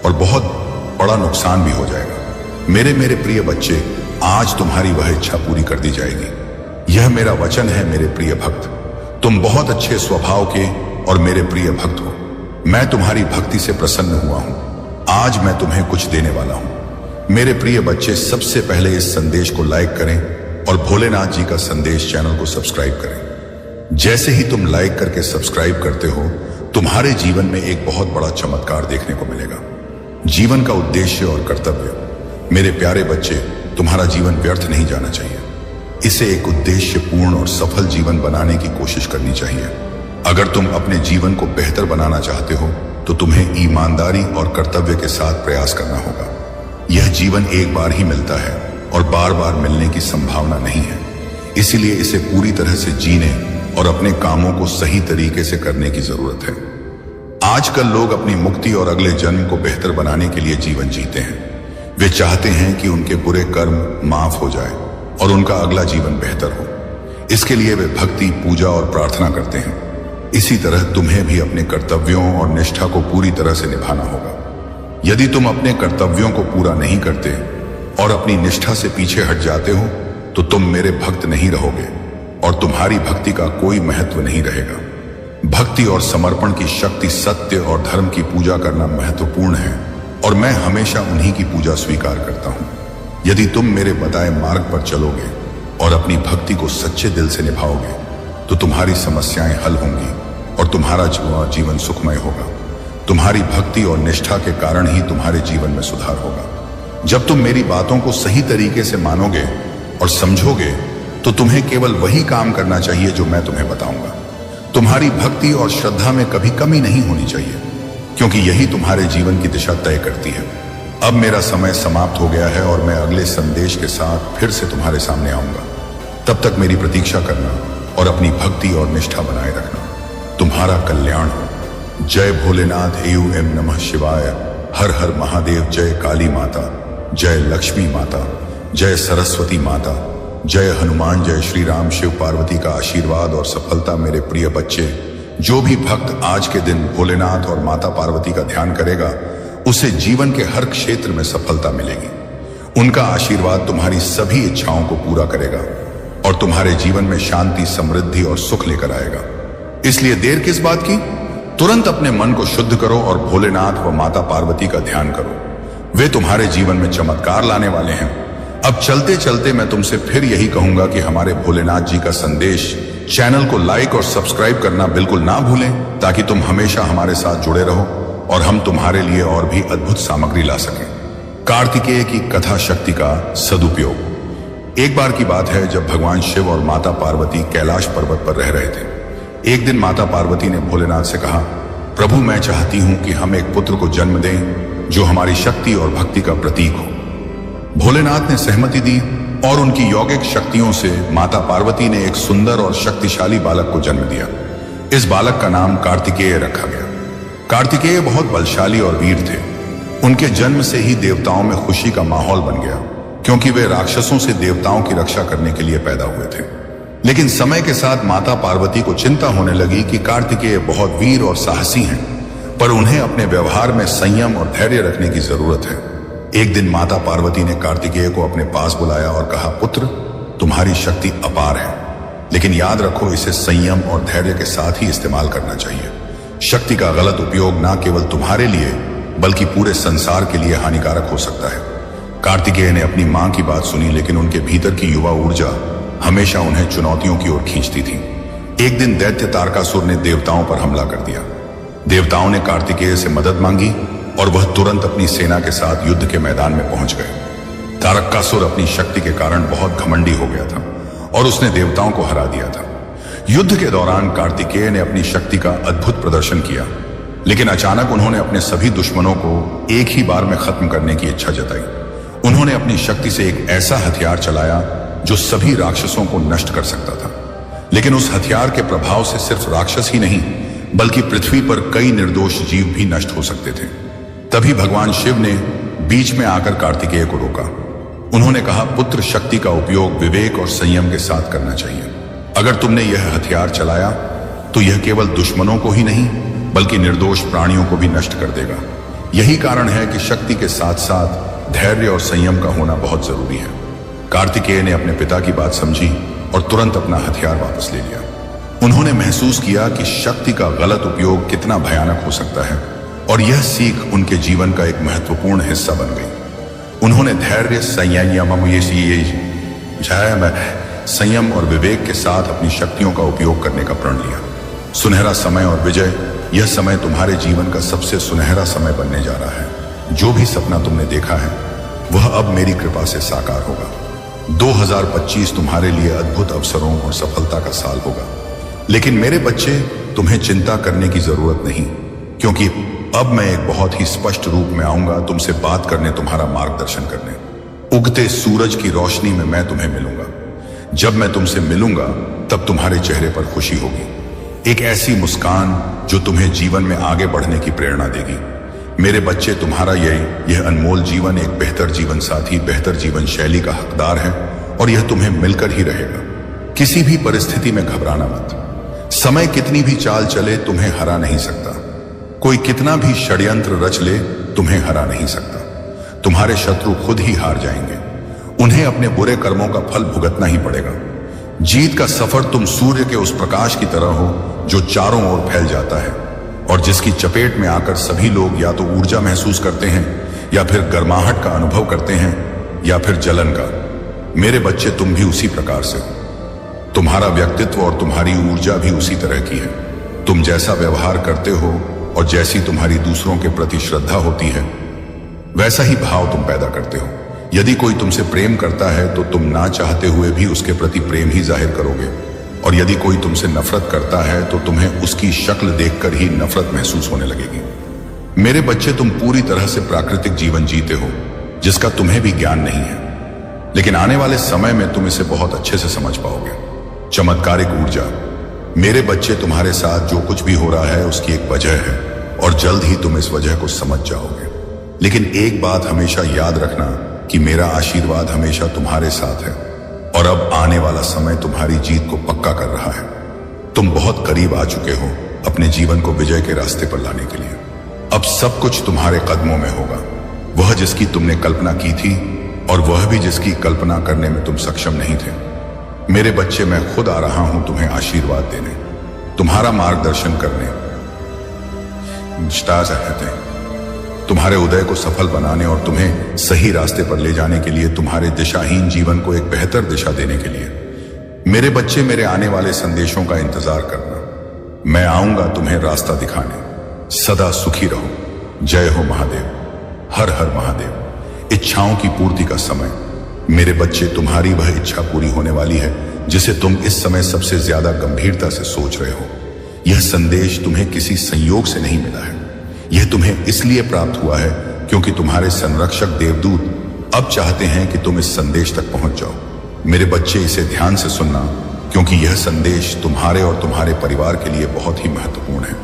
और बहुत बड़ा नुकसान भी हो जाएगा। मेरे प्रिय बच्चे, आज तुम्हारी वह इच्छा पूरी कर दी जाएगी। यह मेरा वचन है मेरे प्रिय भक्त। तुम बहुत अच्छे स्वभाव के और मेरे प्रिय भक्त हो। मैं तुम्हारी भक्ति से प्रसन्न हुआ हूं। आज मैं तुम्हें कुछ देने वाला हूं। मेरे प्रिय बच्चे, सबसे पहले इस संदेश को लाइक करें और भोलेनाथ जी का संदेश चैनल को सब्सक्राइब करें। जैसे ही तुम लाइक करके सब्सक्राइब करते हो, तुम्हारे जीवन में एक बहुत बड़ा चमत्कार देखने को मिलेगा। जीवन का उद्देश्य और कर्तव्य। मेरे प्यारे बच्चे, तुम्हारा जीवन व्यर्थ नहीं जाना चाहिए। इसे एक उद्देश्य पूर्ण और सफल जीवन बनाने की कोशिश करनी चाहिए। अगर तुम अपने जीवन को बेहतर बनाना चाहते हो तो तुम्हें ईमानदारी और कर्तव्य के साथ प्रयास करना होगा। यह जीवन एक बार ही मिलता है और बार बार मिलने की संभावना नहीं है, इसीलिए इसे पूरी तरह से जीने और अपने कामों को सही तरीके से करने की जरूरत है। आजकल लोग अपनी मुक्ति और अगले जन्म को बेहतर बनाने के लिए जीवन जीते हैं। वे चाहते हैं कि उनके बुरे कर्म माफ हो जाए और उनका अगला जीवन बेहतर हो। इसके लिए वे भक्ति, पूजा और प्रार्थना करते हैं। इसी तरह तुम्हें भी अपने कर्तव्यों और निष्ठा को पूरी तरह से निभाना होगा। यदि तुम अपने कर्तव्यों को पूरा नहीं करते और अपनी निष्ठा से पीछे हट जाते हो तो तुम मेरे भक्त नहीं रहोगे और तुम्हारी भक्ति का कोई महत्व नहीं रहेगा। भक्ति और समर्पण की शक्ति, सत्य और धर्म की पूजा करना महत्वपूर्ण है और मैं हमेशा उन्हीं की पूजा स्वीकार करता हूं। यदि तुम मेरे बताए मार्ग पर चलोगे और अपनी भक्ति को सच्चे दिल से निभाओगे तो तुम्हारी समस्याएं हल होंगी और तुम्हारा जीवन सुखमय होगा। तुम्हारी भक्ति और निष्ठा के कारण ही तुम्हारे जीवन में सुधार होगा। जब तुम मेरी बातों को सही तरीके से मानोगे और समझोगे तो तुम्हें केवल वही काम करना चाहिए जो मैं तुम्हें बताऊंगा। तुम्हारी भक्ति और श्रद्धा में कभी कमी नहीं होनी चाहिए, क्योंकि यही तुम्हारे जीवन की दिशा तय करती है। अब मेरा समय समाप्त हो गया है और मैं अगले संदेश के साथ फिर से तुम्हारे सामने आऊंगा। तब तक मेरी प्रतीक्षा करना और अपनी भक्ति और निष्ठा बनाए रखना। तुम्हारा कल्याण हो। जय भोलेनाथ। एयूएम नमः शिवाय। हर हर महादेव। जय काली माता, जय लक्ष्मी माता, जय सरस्वती माता, जय हनुमान, जय श्री राम। शिव पार्वती का आशीर्वाद और सफलता। मेरे प्रिय बच्चे, जो भी भक्त आज के दिन भोलेनाथ और माता पार्वती का ध्यान करेगा उसे जीवन के हर क्षेत्र में सफलता मिलेगी। उनका आशीर्वाद तुम्हारी सभी इच्छाओं को पूरा करेगा और तुम्हारे जीवन में शांति, समृद्धि और सुख लेकर आएगा। इसलिए देर किस बात की? तुरंत अपने मन को शुद्ध करो और भोलेनाथ व माता पार्वती का ध्यान करो। वे तुम्हारे जीवन में चमत्कार लाने वाले हैं। अब चलते चलते मैं तुमसे फिर यही कहूंगा कि हमारे भोलेनाथ जी का संदेश चैनल को लाइक और सब्सक्राइब करना बिल्कुल ना भूलें, ताकि तुम हमेशा हमारे साथ जुड़े रहो और हम तुम्हारे लिए और भी अद्भुत सामग्री ला सकें। कार्तिकेय की कथा शक्ति का सदुपयोग। एक बार की बात है जब भगवान शिव और माता पार्वती कैलाश पर्वत पर रह रहे थे। एक दिन माता पार्वती ने भोलेनाथ से कहा, प्रभु मैं चाहती हूं कि हम एक पुत्र को जन्म दें जो हमारी शक्ति और भक्ति का प्रतीक हो। भोलेनाथ ने सहमति दी और उनकी यौगिक शक्तियों से माता पार्वती ने एक सुंदर और शक्तिशाली बालक को जन्म दिया। इस बालक का नाम कार्तिकेय रखा गया। कार्तिकेय बहुत बलशाली और वीर थे। उनके जन्म से ही देवताओं में खुशी का माहौल बन गया, क्योंकि वे राक्षसों से देवताओं की रक्षा करने के लिए पैदा हुए थे। लेकिन समय के साथ माता पार्वती को चिंता होने लगी कि कार्तिकेय बहुत वीर और साहसी हैं, पर उन्हें अपने व्यवहार में संयम और धैर्य रखने की जरूरत है। एक दिन माता पार्वती ने कार्तिकेय को अपने पास बुलाया और कहा, पुत्र तुम्हारी शक्ति अपार है, लेकिन याद रखो इसे संयम और धैर्य के साथ ही इस्तेमाल करना चाहिए। शक्ति का गलत उपयोग न केवल तुम्हारे लिए बल्कि पूरे संसार के लिए हानिकारक हो सकता है। कार्तिकेय ने अपनी मां की बात सुनी, लेकिन उनके भीतर की युवा ऊर्जा हमेशा उन्हें चुनौतियों की ओर खींचती थी। एक दिन दैत्य तारकासुर ने देवताओं पर हमला कर दिया। देवताओं ने कार्तिकेय से मदद मांगी और वह तुरंत अपनी सेना के साथ युद्ध के मैदान में पहुंच गए। तारकासुर अपनी शक्ति के कारण बहुत घमंडी हो गया था और उसने देवताओं को हरा दिया था। युद्ध के दौरान कार्तिकेय ने अपनी शक्ति का अद्भुत प्रदर्शन किया, लेकिन अचानक उन्होंने अपने सभी दुश्मनों को एक ही बार में खत्म करने की इच्छा जताई। उन्होंने अपनी शक्ति से एक ऐसा हथियार चलाया जो सभी राक्षसों को नष्ट कर सकता था। लेकिन उस हथियार के प्रभाव से सिर्फ राक्षस ही नहीं, बल्कि पृथ्वी पर कई निर्दोष जीव भी नष्ट हो सकते थे। तभी भगवान शिव ने बीच में आकर कार्तिकेय को रोका। उन्होंने कहा, पुत्र शक्ति का उपयोग विवेक और संयम के साथ करना चाहिए। अगर तुमने यह हथियार चलाया तो यह केवल दुश्मनों को ही नहीं बल्कि निर्दोष प्राणियों को भी नष्ट कर देगा। यही कारण है कि शक्ति के साथ साथ धैर्य और संयम का होना बहुत जरूरी है। कार्तिकेय ने अपने पिता की बात समझी और तुरंत अपना हथियार वापस ले लिया। उन्होंने महसूस किया कि शक्ति का गलत उपयोग कितना भयानक हो सकता है, और यह सीख उनके जीवन का एक महत्वपूर्ण हिस्सा बन गई। उन्होंने धैर्य, संयम और विवेक के साथ अपनी शक्तियों का उपयोग करने का प्रण लिया। सुनहरा समय और विजय, यह समय तुम्हारे जीवन का सबसे सुनहरा समय बनने जा रहा है। जो भी सपना तुमने देखा है वह अब मेरी कृपा से साकार होगा। 2025 तुम्हारे लिए अद्भुत अवसरों और सफलता का साल होगा। लेकिन मेरे बच्चे, तुम्हें चिंता करने की जरूरत नहीं, क्योंकि अब मैं एक बहुत ही स्पष्ट रूप में आऊंगा तुमसे बात करने, तुम्हारा मार्गदर्शन करने। उगते सूरज की रोशनी में मैं तुम्हें मिलूंगा। जब मैं तुमसे मिलूंगा तब तुम्हारे चेहरे पर खुशी होगी, एक ऐसी मुस्कान जो तुम्हें जीवन में आगे बढ़ने की प्रेरणा देगी। मेरे बच्चे, तुम्हारा यह अनमोल जीवन एक बेहतर जीवन साथी, बेहतर जीवन शैली का हकदार है, और यह तुम्हें मिलकर ही रहेगा। किसी भी परिस्थिति में घबराना मत। समय कितनी भी चाल चले तुम्हें हरा नहीं सकता। कोई कितना भी षड्यंत्र रच ले तुम्हें हरा नहीं सकता। तुम्हारे शत्रु खुद ही हार जाएंगे। उन्हें अपने बुरे कर्मों का फल भुगतना ही पड़ेगा। जीत का सफर तुम सूर्य के उस प्रकाश की तरह हो जो चारों ओर फैल जाता है और जिसकी चपेट में आकर सभी लोग या तो ऊर्जा महसूस करते हैं, या फिर गर्माहट का अनुभव करते हैं, या फिर जलन का। मेरे बच्चे, तुम भी उसी प्रकार से हो। तुम्हारा व्यक्तित्व और तुम्हारी ऊर्जा भी उसी तरह की है। तुम जैसा व्यवहार करते हो और जैसी तुम्हारी दूसरों के प्रति श्रद्धा होती है, वैसा ही भाव तुम पैदा करते हो। यदि कोई तुमसे प्रेम करता है तो तुम ना चाहते हुए भी उसके प्रति प्रेम ही जाहिर करोगे, और यदि कोई तुमसे नफरत करता है तो तुम्हें उसकी शक्ल देखकर ही नफरत महसूस होने लगेगी। मेरे बच्चे, तुम पूरी तरह से प्राकृतिक जीवन जीते हो जिसका तुम्हें भी ज्ञान नहीं है, लेकिन आने वाले समय में तुम इसे बहुत अच्छे से समझ पाओगे। चमत्कारिक ऊर्जा। मेरे बच्चे, तुम्हारे साथ जो कुछ भी हो रहा है उसकी एक वजह है, और जल्द ही तुम इस वजह को समझ जाओगे। लेकिन एक बात हमेशा याद रखना कि मेरा आशीर्वाद हमेशा तुम्हारे साथ है, और अब आने वाला समय तुम्हारी जीत को पक्का कर रहा है। तुम बहुत करीब आ चुके हो अपने जीवन को विजय के रास्ते पर लाने के लिए। अब सब कुछ तुम्हारे कदमों में होगा, वह जिसकी तुमने कल्पना की थी और वह भी जिसकी कल्पना करने में तुम सक्षम नहीं थे। मेरे बच्चे, मैं खुद आ रहा हूं तुम्हें आशीर्वाद देने, तुम्हारा मार्गदर्शन करने। तुम्हारे उदय को सफल बनाने और तुम्हें सही रास्ते पर ले जाने के लिए, तुम्हारे दिशाहीन जीवन को एक बेहतर दिशा देने के लिए। मेरे बच्चे, मेरे आने वाले संदेशों का इंतजार करना। मैं आऊंगा तुम्हें रास्ता दिखाने। सदा सुखी रहो। जय हो महादेव। हर हर महादेव। इच्छाओं की पूर्ति का समय। मेरे बच्चे, तुम्हारी वह इच्छा पूरी होने वाली है जिसे तुम इस समय सबसे ज्यादा गंभीरता से सोच रहे हो। यह संदेश तुम्हें किसी संयोग से नहीं मिला है। यह तुम्हें इसलिए प्राप्त हुआ है क्योंकि तुम्हारे संरक्षक देवदूत अब चाहते हैं कि तुम इस संदेश तक पहुंच जाओ। मेरे बच्चे, इसे ध्यान से सुनना, क्योंकि यह संदेश तुम्हारे और तुम्हारे परिवार के लिए बहुत ही महत्वपूर्ण है।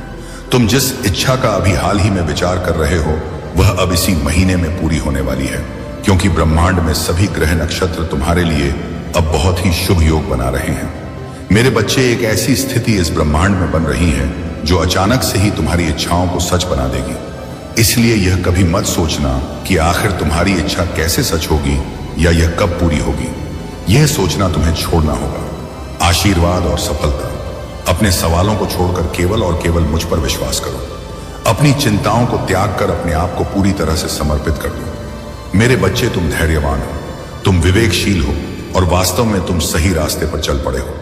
तुम जिस इच्छा का अभी हाल ही में विचार कर रहे हो, वह अब इसी महीने में पूरी होने वाली है, क्योंकि ब्रह्मांड में सभी ग्रह नक्षत्र तुम्हारे लिए अब बहुत ही शुभ योग बना रहे हैं। मेरे बच्चे, एक ऐसी स्थिति इस ब्रह्मांड में बन रही है जो अचानक से ही तुम्हारी इच्छाओं को सच बना देगी। इसलिए यह कभी मत सोचना कि आखिर तुम्हारी इच्छा कैसे सच होगी या यह कब पूरी होगी। यह सोचना तुम्हें छोड़ना होगा। आशीर्वाद और सफलता। अपने सवालों को छोड़कर केवल और केवल मुझ पर विश्वास करो। अपनी चिंताओं को त्याग कर अपने आप को पूरी तरह से समर्पित कर दो। मेरे बच्चे, तुम धैर्यवान हो, तुम विवेकशील हो और वास्तव में तुम सही रास्ते पर चल पड़े हो।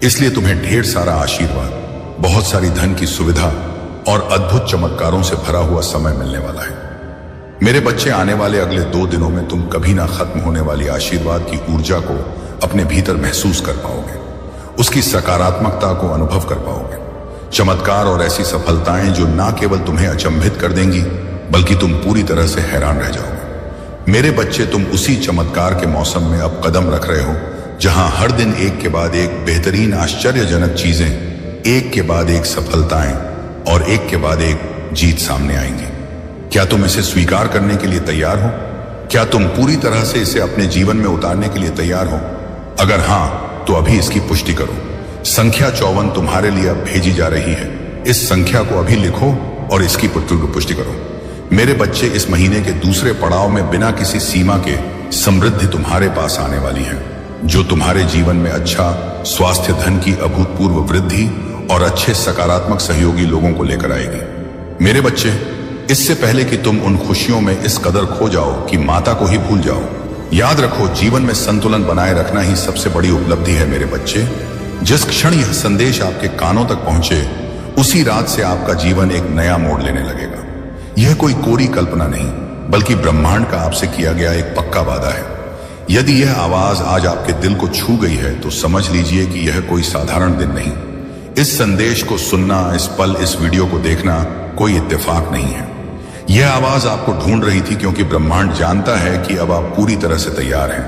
इसलिए तुम्हें ढेर सारा आशीर्वाद, बहुत सारी धन की सुविधा और अद्भुत चमत्कारों से भरा हुआ समय मिलने वाला है। मेरे बच्चे, आने वाले अगले 2 दिनों में तुम कभी ना खत्म होने वाली आशीर्वाद की ऊर्जा को अपने भीतर महसूस कर पाओगे। उसकी सकारात्मकता को अनुभव कर पाओगे। चमत्कार और ऐसी सफलताएं जो ना केवल तुम्हें अचंभित कर देंगी, बल्कि तुम पूरी तरह से हैरान रह जाओगे। मेरे बच्चे, तुम उसी चमत्कार के मौसम में अब कदम रख रहे हो जहां हर दिन एक के बाद एक बेहतरीन आश्चर्यजनक चीजें, एक के बाद एक सफलताएं और एक के बाद एक जीत सामने आएंगी। क्या तुम इसे स्वीकार करने के लिए तैयार हो? क्या तुम पूरी तरह से इसे अपने जीवन में उतारने के लिए तैयार हो? अगर हां, तो अभी इसकी पुष्टि करो। संख्या 54 तुम्हारे लिए अब भेजी जा रही है। इस संख्या को अभी लिखो और इसकी पुष्टि करो। मेरे बच्चे, इस महीने के दूसरे पड़ाव में बिना किसी सीमा के समृद्धि तुम्हारे पास आने वाली है, जो तुम्हारे जीवन में अच्छा स्वास्थ्य, धन की अभूतपूर्व वृद्धि और अच्छे सकारात्मक सहयोगी लोगों को लेकर आएगी। मेरे बच्चे, इससे पहले कि तुम उन खुशियों में इस कदर खो जाओ कि माता को ही भूल जाओ, याद रखो, जीवन में संतुलन बनाए रखना ही सबसे बड़ी उपलब्धि है। मेरे बच्चे, जिस क्षण यह संदेश आपके कानों तक पहुंचे, उसी रात से आपका जीवन एक नया मोड़ लेने लगेगा। यह कोई कोरी कल्पना नहीं, बल्कि ब्रह्मांड का आपसे किया गया एक पक्का वादा है। यदि यह आवाज आज आपके दिल को छू गई है, तो समझ लीजिए कि यह कोई साधारण दिन नहीं। इस संदेश को सुनना, इस पल, इस वीडियो को देखना कोई इत्तेफाक नहीं है। यह आवाज आपको ढूंढ रही थी, क्योंकि ब्रह्मांड जानता है कि अब आप पूरी तरह से तैयार हैं।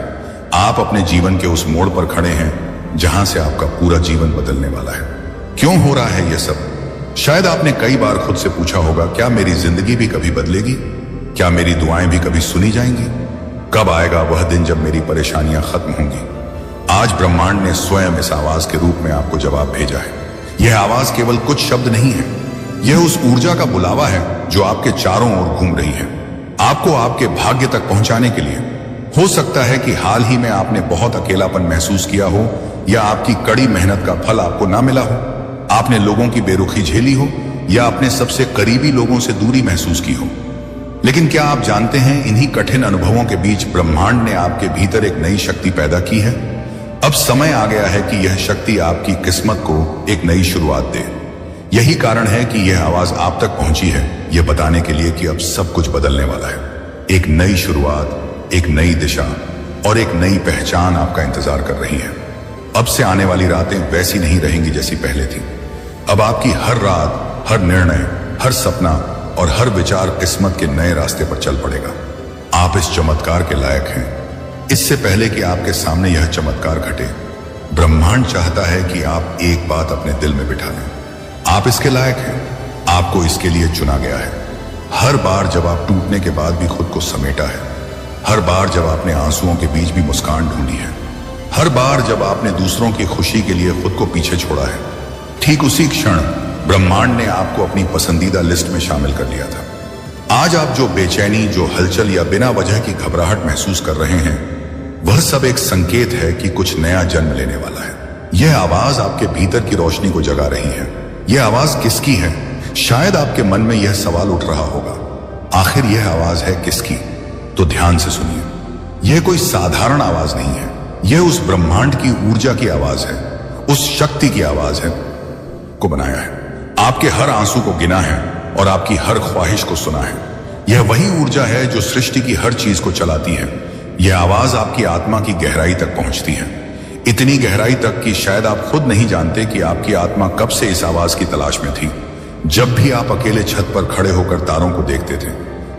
आप अपने जीवन के उस मोड़ पर खड़े हैं जहां से आपका पूरा जीवन बदलने वाला है। क्यों हो रहा है यह सब? शायद आपने कई बार खुद से पूछा होगा, क्या मेरी जिंदगी भी कभी बदलेगी? क्या मेरी दुआएं भी कभी सुनी जाएंगी? कब आएगा वह दिन जब मेरी परेशानियां खत्म होंगी? आज ब्रह्मांड ने स्वयं इस आवाज के रूप में आपको जवाब भेजा है। यह आवाज केवल कुछ शब्द नहीं है, यह उस ऊर्जा का बुलावा है जो आपके चारों ओर घूम रही है, आपको आपके भाग्य तक पहुंचाने के लिए। हो सकता है कि हाल ही में आपने बहुत अकेलापन महसूस किया हो, या आपकी कड़ी मेहनत का फल आपको ना मिला हो। आपने लोगों की बेरुखी झेली हो, या अपने सबसे करीबी लोगों से दूरी महसूस की हो। लेकिन क्या आप जानते हैं, इन्हीं कठिन अनुभवों के बीच ब्रह्मांड ने आपके भीतर एक नई शक्ति पैदा की है। अब समय आ गया है कि यह शक्ति आपकी किस्मत को एक नई शुरुआत दे। यही कारण है कि यह आवाज आप तक पहुंची है, यह बताने के लिए कि अब सब कुछ बदलने वाला है। एक नई शुरुआत, एक नई दिशा और एक नई पहचान आपका इंतजार कर रही है। अब से आने वाली रातें वैसी नहीं रहेंगी जैसी पहले थी। अब आपकी हर रात, हर निर्णय, हर सपना और हर विचार किस्मत के नए रास्ते पर चल पड़ेगा। आप इस चमत्कार के लायक हैं। इससे पहले कि आपके सामने यह चमत्कार घटे, ब्रह्मांड चाहता है कि आप एक बात अपने दिल में बिठा लें। आप इसके लायक हैं। आपको इसके लिए चुना गया है। हर बार जब आप टूटने के बाद भी खुद को समेटा है, हर बार जब आपने आंसुओं के बीच भी मुस्कान ढूंढी है, हर बार जब आपने दूसरों की खुशी के लिए खुद को पीछे छोड़ा है, ठीक उसी क्षण ब्रह्मांड ने आपको अपनी पसंदीदा लिस्ट में शामिल कर लिया था। आज आप जो बेचैनी, जो हलचल या बिना वजह की घबराहट महसूस कर रहे हैं, वह सब एक संकेत है कि कुछ नया जन्म लेने वाला है। यह आवाज आपके भीतर की रोशनी को जगा रही है। यह आवाज किसकी है? शायद आपके मन में यह सवाल उठ रहा होगा, आखिर यह आवाज है किसकी? तो ध्यान से सुनिए, यह कोई साधारण आवाज नहीं है। यह उस ब्रह्मांड की ऊर्जा की आवाज है, उस शक्ति की आवाज है को बनाया है, आपके हर आंसू को गिना है और आपकी हर ख्वाहिश को सुना है। यह वही ऊर्जा है जो सृष्टि की हर चीज को चलाती है। यह आवाज आपकी आत्मा की गहराई तक पहुंचती है, इतनी गहराई तक कि शायद आप खुद नहीं जानते कि आपकी आत्मा कब से इस आवाज की तलाश में थी। जब भी आप अकेले छत पर खड़े होकर तारों को देखते थे,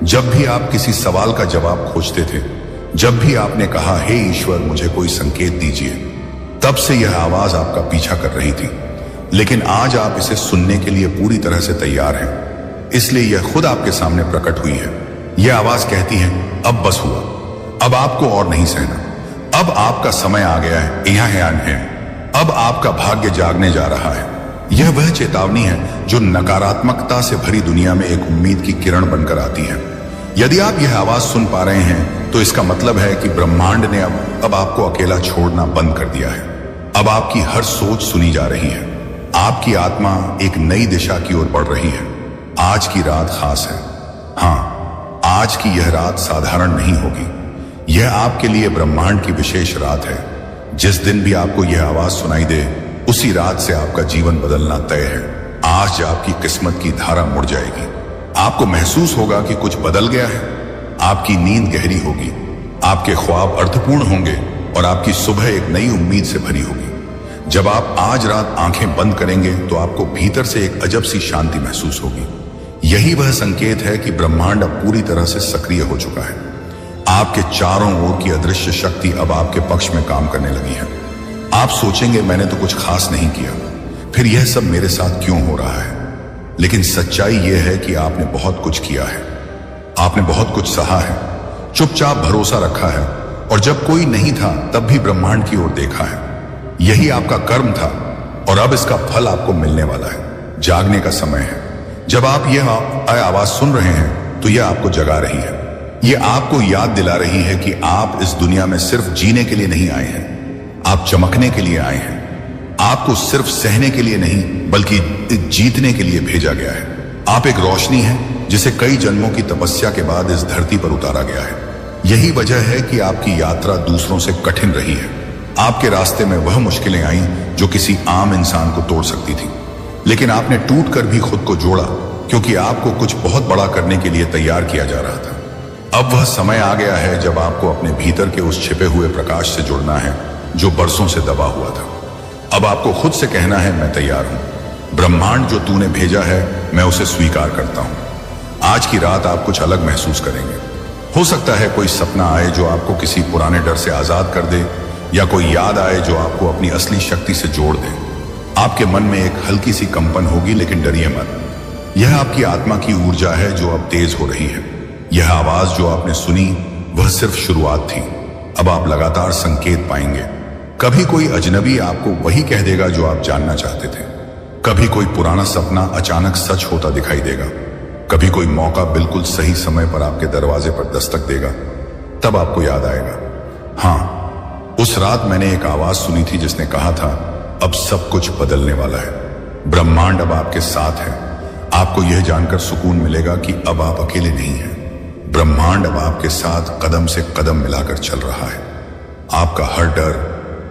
जब भी आप किसी सवाल का जवाब खोजते थे, जब भी आपने कहा, हे ईश्वर मुझे कोई संकेत दीजिए, तब से यह आवाज आपका पीछा कर रही थी। लेकिन आज आप इसे सुनने के लिए पूरी तरह से तैयार हैं, इसलिए यह खुद आपके सामने प्रकट हुई है। यह आवाज कहती है, अब बस हुआ, अब आपको और नहीं सहना, अब आपका समय आ गया है, यहाँ है, अब आपका भाग्य जागने जा रहा है। यह वह चेतावनी है जो नकारात्मकता से भरी दुनिया में एक उम्मीद की किरण बनकर आती है। यदि आप यह आवाज सुन पा रहे हैं तो इसका मतलब है कि ब्रह्मांड ने अब आपको अकेला छोड़ना बंद कर दिया है। अब आपकी हर सोच सुनी जा रही है, आपकी आत्मा एक नई दिशा की ओर बढ़ रही है। आज की रात खास है। हाँ, आज की यह रात साधारण नहीं होगी। यह आपके लिए ब्रह्मांड की विशेष रात है। जिस दिन भी आपको यह आवाज सुनाई दे, उसी रात से आपका जीवन बदलना तय है। आज आपकी किस्मत की धारा मुड़ जाएगी। आपको महसूस होगा कि कुछ बदल गया है। आपकी नींद गहरी होगी, आपके ख्वाब अर्थपूर्ण होंगे और आपकी सुबह एक नई उम्मीद से भरी होगी। जब आप आज रात आंखें बंद करेंगे तो आपको भीतर से एक अजब सी शांति महसूस होगी। यही वह संकेत है कि ब्रह्मांड अब पूरी तरह से सक्रिय हो चुका है। आपके चारों ओर की अदृश्य शक्ति अब आपके पक्ष में काम करने लगी है। आप सोचेंगे, मैंने तो कुछ खास नहीं किया, फिर यह सब मेरे साथ क्यों हो रहा है? लेकिन सच्चाई यह है कि आपने बहुत कुछ किया है, आपने बहुत कुछ सहा है, चुपचाप भरोसा रखा है और जब कोई नहीं था तब भी ब्रह्मांड की ओर देखा है। यही आपका कर्म था और अब इसका फल आपको मिलने वाला है। जागने का समय है। जब आप यह आवाज सुन रहे हैं तो यह आपको जगा रही है। यह आपको याद दिला रही है कि आप इस दुनिया में सिर्फ जीने के लिए नहीं आए हैं, आप चमकने के लिए आए हैं। आपको सिर्फ सहने के लिए नहीं बल्कि जीतने के लिए भेजा गया है। आप एक रोशनी हैं जिसे कई जन्मों की तपस्या के बाद इस धरती पर उतारा गया है। यही वजह है कि आपकी यात्रा दूसरों से कठिन रही है। आपके रास्ते में वह मुश्किलें आईं जो किसी आम इंसान को तोड़ सकती थी, लेकिन आपने टूट कर भी खुद को जोड़ा, क्योंकि आपको कुछ बहुत बड़ा करने के लिए तैयार किया जा रहा था। अब वह समय आ गया है जब आपको अपने भीतर के उस छिपे हुए प्रकाश से जुड़ना है जो बरसों से दबा हुआ था। अब आपको खुद से कहना है, मैं तैयार हूं। ब्रह्मांड जो तूने भेजा है मैं उसे स्वीकार करता हूं। आज की रात आप कुछ अलग महसूस करेंगे। हो सकता है कोई सपना आए जो आपको किसी पुराने डर से आजाद कर दे, या कोई याद आए जो आपको अपनी असली शक्ति से जोड़ दे। आपके मन में एक हल्की सी कंपन होगी, लेकिन डरिए मत। यह आपकी आत्मा की ऊर्जा है जो अब तेज हो रही है। यह आवाज जो आपने सुनी वह सिर्फ शुरुआत थी। अब आप लगातार संकेत पाएंगे। कभी कोई अजनबी आपको वही कह देगा जो आप जानना चाहते थे। कभी कोई पुराना सपना अचानक सच होता दिखाई देगा। कभी कोई मौका बिल्कुल सही समय पर आपके दरवाजे पर दस्तक देगा। तब आपको याद आएगा, हाँ, उस रात मैंने एक आवाज सुनी थी जिसने कहा था, अब सब कुछ बदलने वाला है। ब्रह्मांड अब आपके साथ है। आपको यह जानकर सुकून मिलेगा कि अब आप अकेले नहीं हैं। ब्रह्मांड अब आपके साथ कदम से कदम मिलाकर चल रहा है। आपका हर डर,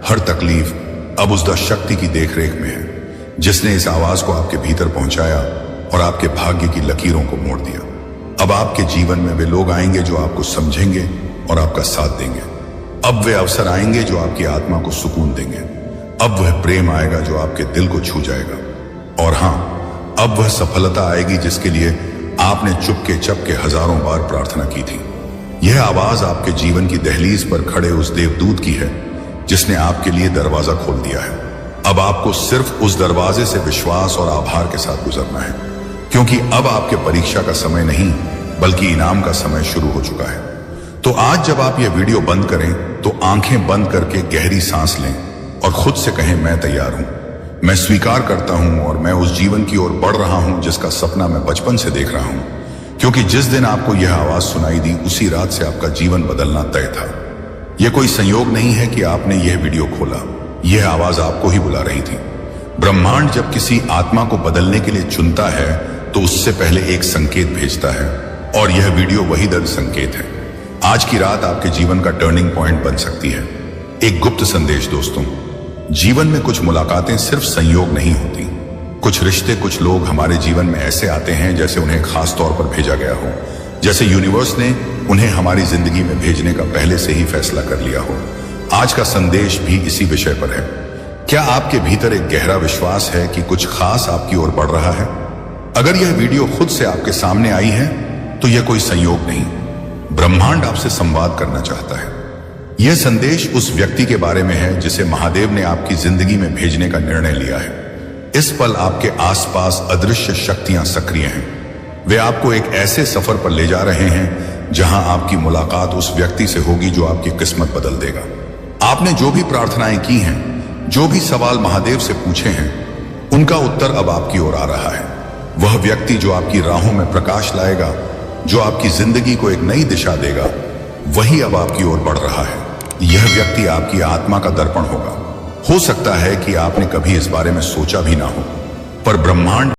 हर तकलीफ अब उस शक्ति की देखरेख में है जिसने इस आवाज को आपके भीतर पहुंचाया और आपके भाग्य की लकीरों को मोड़ दिया। अब आपके जीवन में वे लोग आएंगे जो आपको समझेंगे और आपका साथ देंगे। अब वे अवसर आएंगे जो आपकी आत्मा को सुकून देंगे। अब वह प्रेम आएगा जो आपके दिल को छू जाएगा। और हां, अब वह सफलता आएगी जिसके लिए आपने चुपके चपके हजारों बार प्रार्थना की थी। यह आवाज आपके जीवन की दहलीज पर खड़े उस देवदूत की है जिसने आपके लिए दरवाजा खोल दिया है। अब आपको सिर्फ उस दरवाजे से विश्वास और आभार के साथ गुजरना है, क्योंकि अब आपके परीक्षा का समय नहीं बल्कि इनाम का समय शुरू हो चुका है। तो आज जब आप यह वीडियो बंद करें तो आंखें बंद करके गहरी सांस लें और खुद से कहें, मैं तैयार हूं, मैं स्वीकार करता हूं और मैं उस जीवन की ओर बढ़ रहा हूं जिसका सपना मैं बचपन से देख रहा हूं। क्योंकि जिस दिन आपको यह आवाज सुनाई दी उसी रात से आपका जीवन बदलना तय था। यह कोई संयोग नहीं है कि आपने यह वीडियो खोला, यह आवाज आपको ही बुला रही थी। ब्रह्मांड जब किसी आत्मा को बदलने के लिए चुनता है तो उससे पहले एक संकेत भेजता है। और यह वीडियो वही दर्द संकेत है। आज की रात आपके जीवन का टर्निंग पॉइंट बन सकती है। एक गुप्त संदेश दोस्तों, जीवन में कुछ मुलाकातें सिर्फ संयोग नहीं होती। कुछ रिश्ते, कुछ लोग हमारे जीवन में ऐसे आते हैं जैसे उन्हें खास तौर पर भेजा गया हो, जैसे यूनिवर्स ने उन्हें हमारी जिंदगी में भेजने का पहले से ही फैसला कर लिया हो। आज का संदेश भी इसी विषय पर है। क्या आपके भीतर एक गहरा विश्वास है कि कुछ खास आपकी ओर बढ़ रहा है? अगर यह वीडियो खुद से आपके सामने आई है तो यह कोई संयोग नहीं, ब्रह्मांड आपसे संवाद करना चाहता है। यह संदेश उस व्यक्ति के बारे में है जिसे महादेव ने आपकी जिंदगी में भेजने का निर्णय लिया है। इस पल आपके आसपास अदृश्य शक्तियां सक्रिय हैं। वे आपको एक ऐसे सफर पर ले जा रहे हैं जहां आपकी मुलाकात उस व्यक्ति से होगी जो आपकी किस्मत बदल देगा। आपने जो भी प्रार्थनाएं की हैं, जो भी सवाल महादेव से पूछे हैं, उनका उत्तर अब आपकी ओर आ रहा है। वह व्यक्ति जो आपकी राहों में प्रकाश लाएगा, जो आपकी जिंदगी को एक नई दिशा देगा, वही अब आपकी ओर बढ़ रहा है। यह व्यक्ति आपकी आत्मा का दर्पण होगा। हो सकता है कि आपने कभी इस बारे में सोचा भी ना हो, पर ब्रह्मांड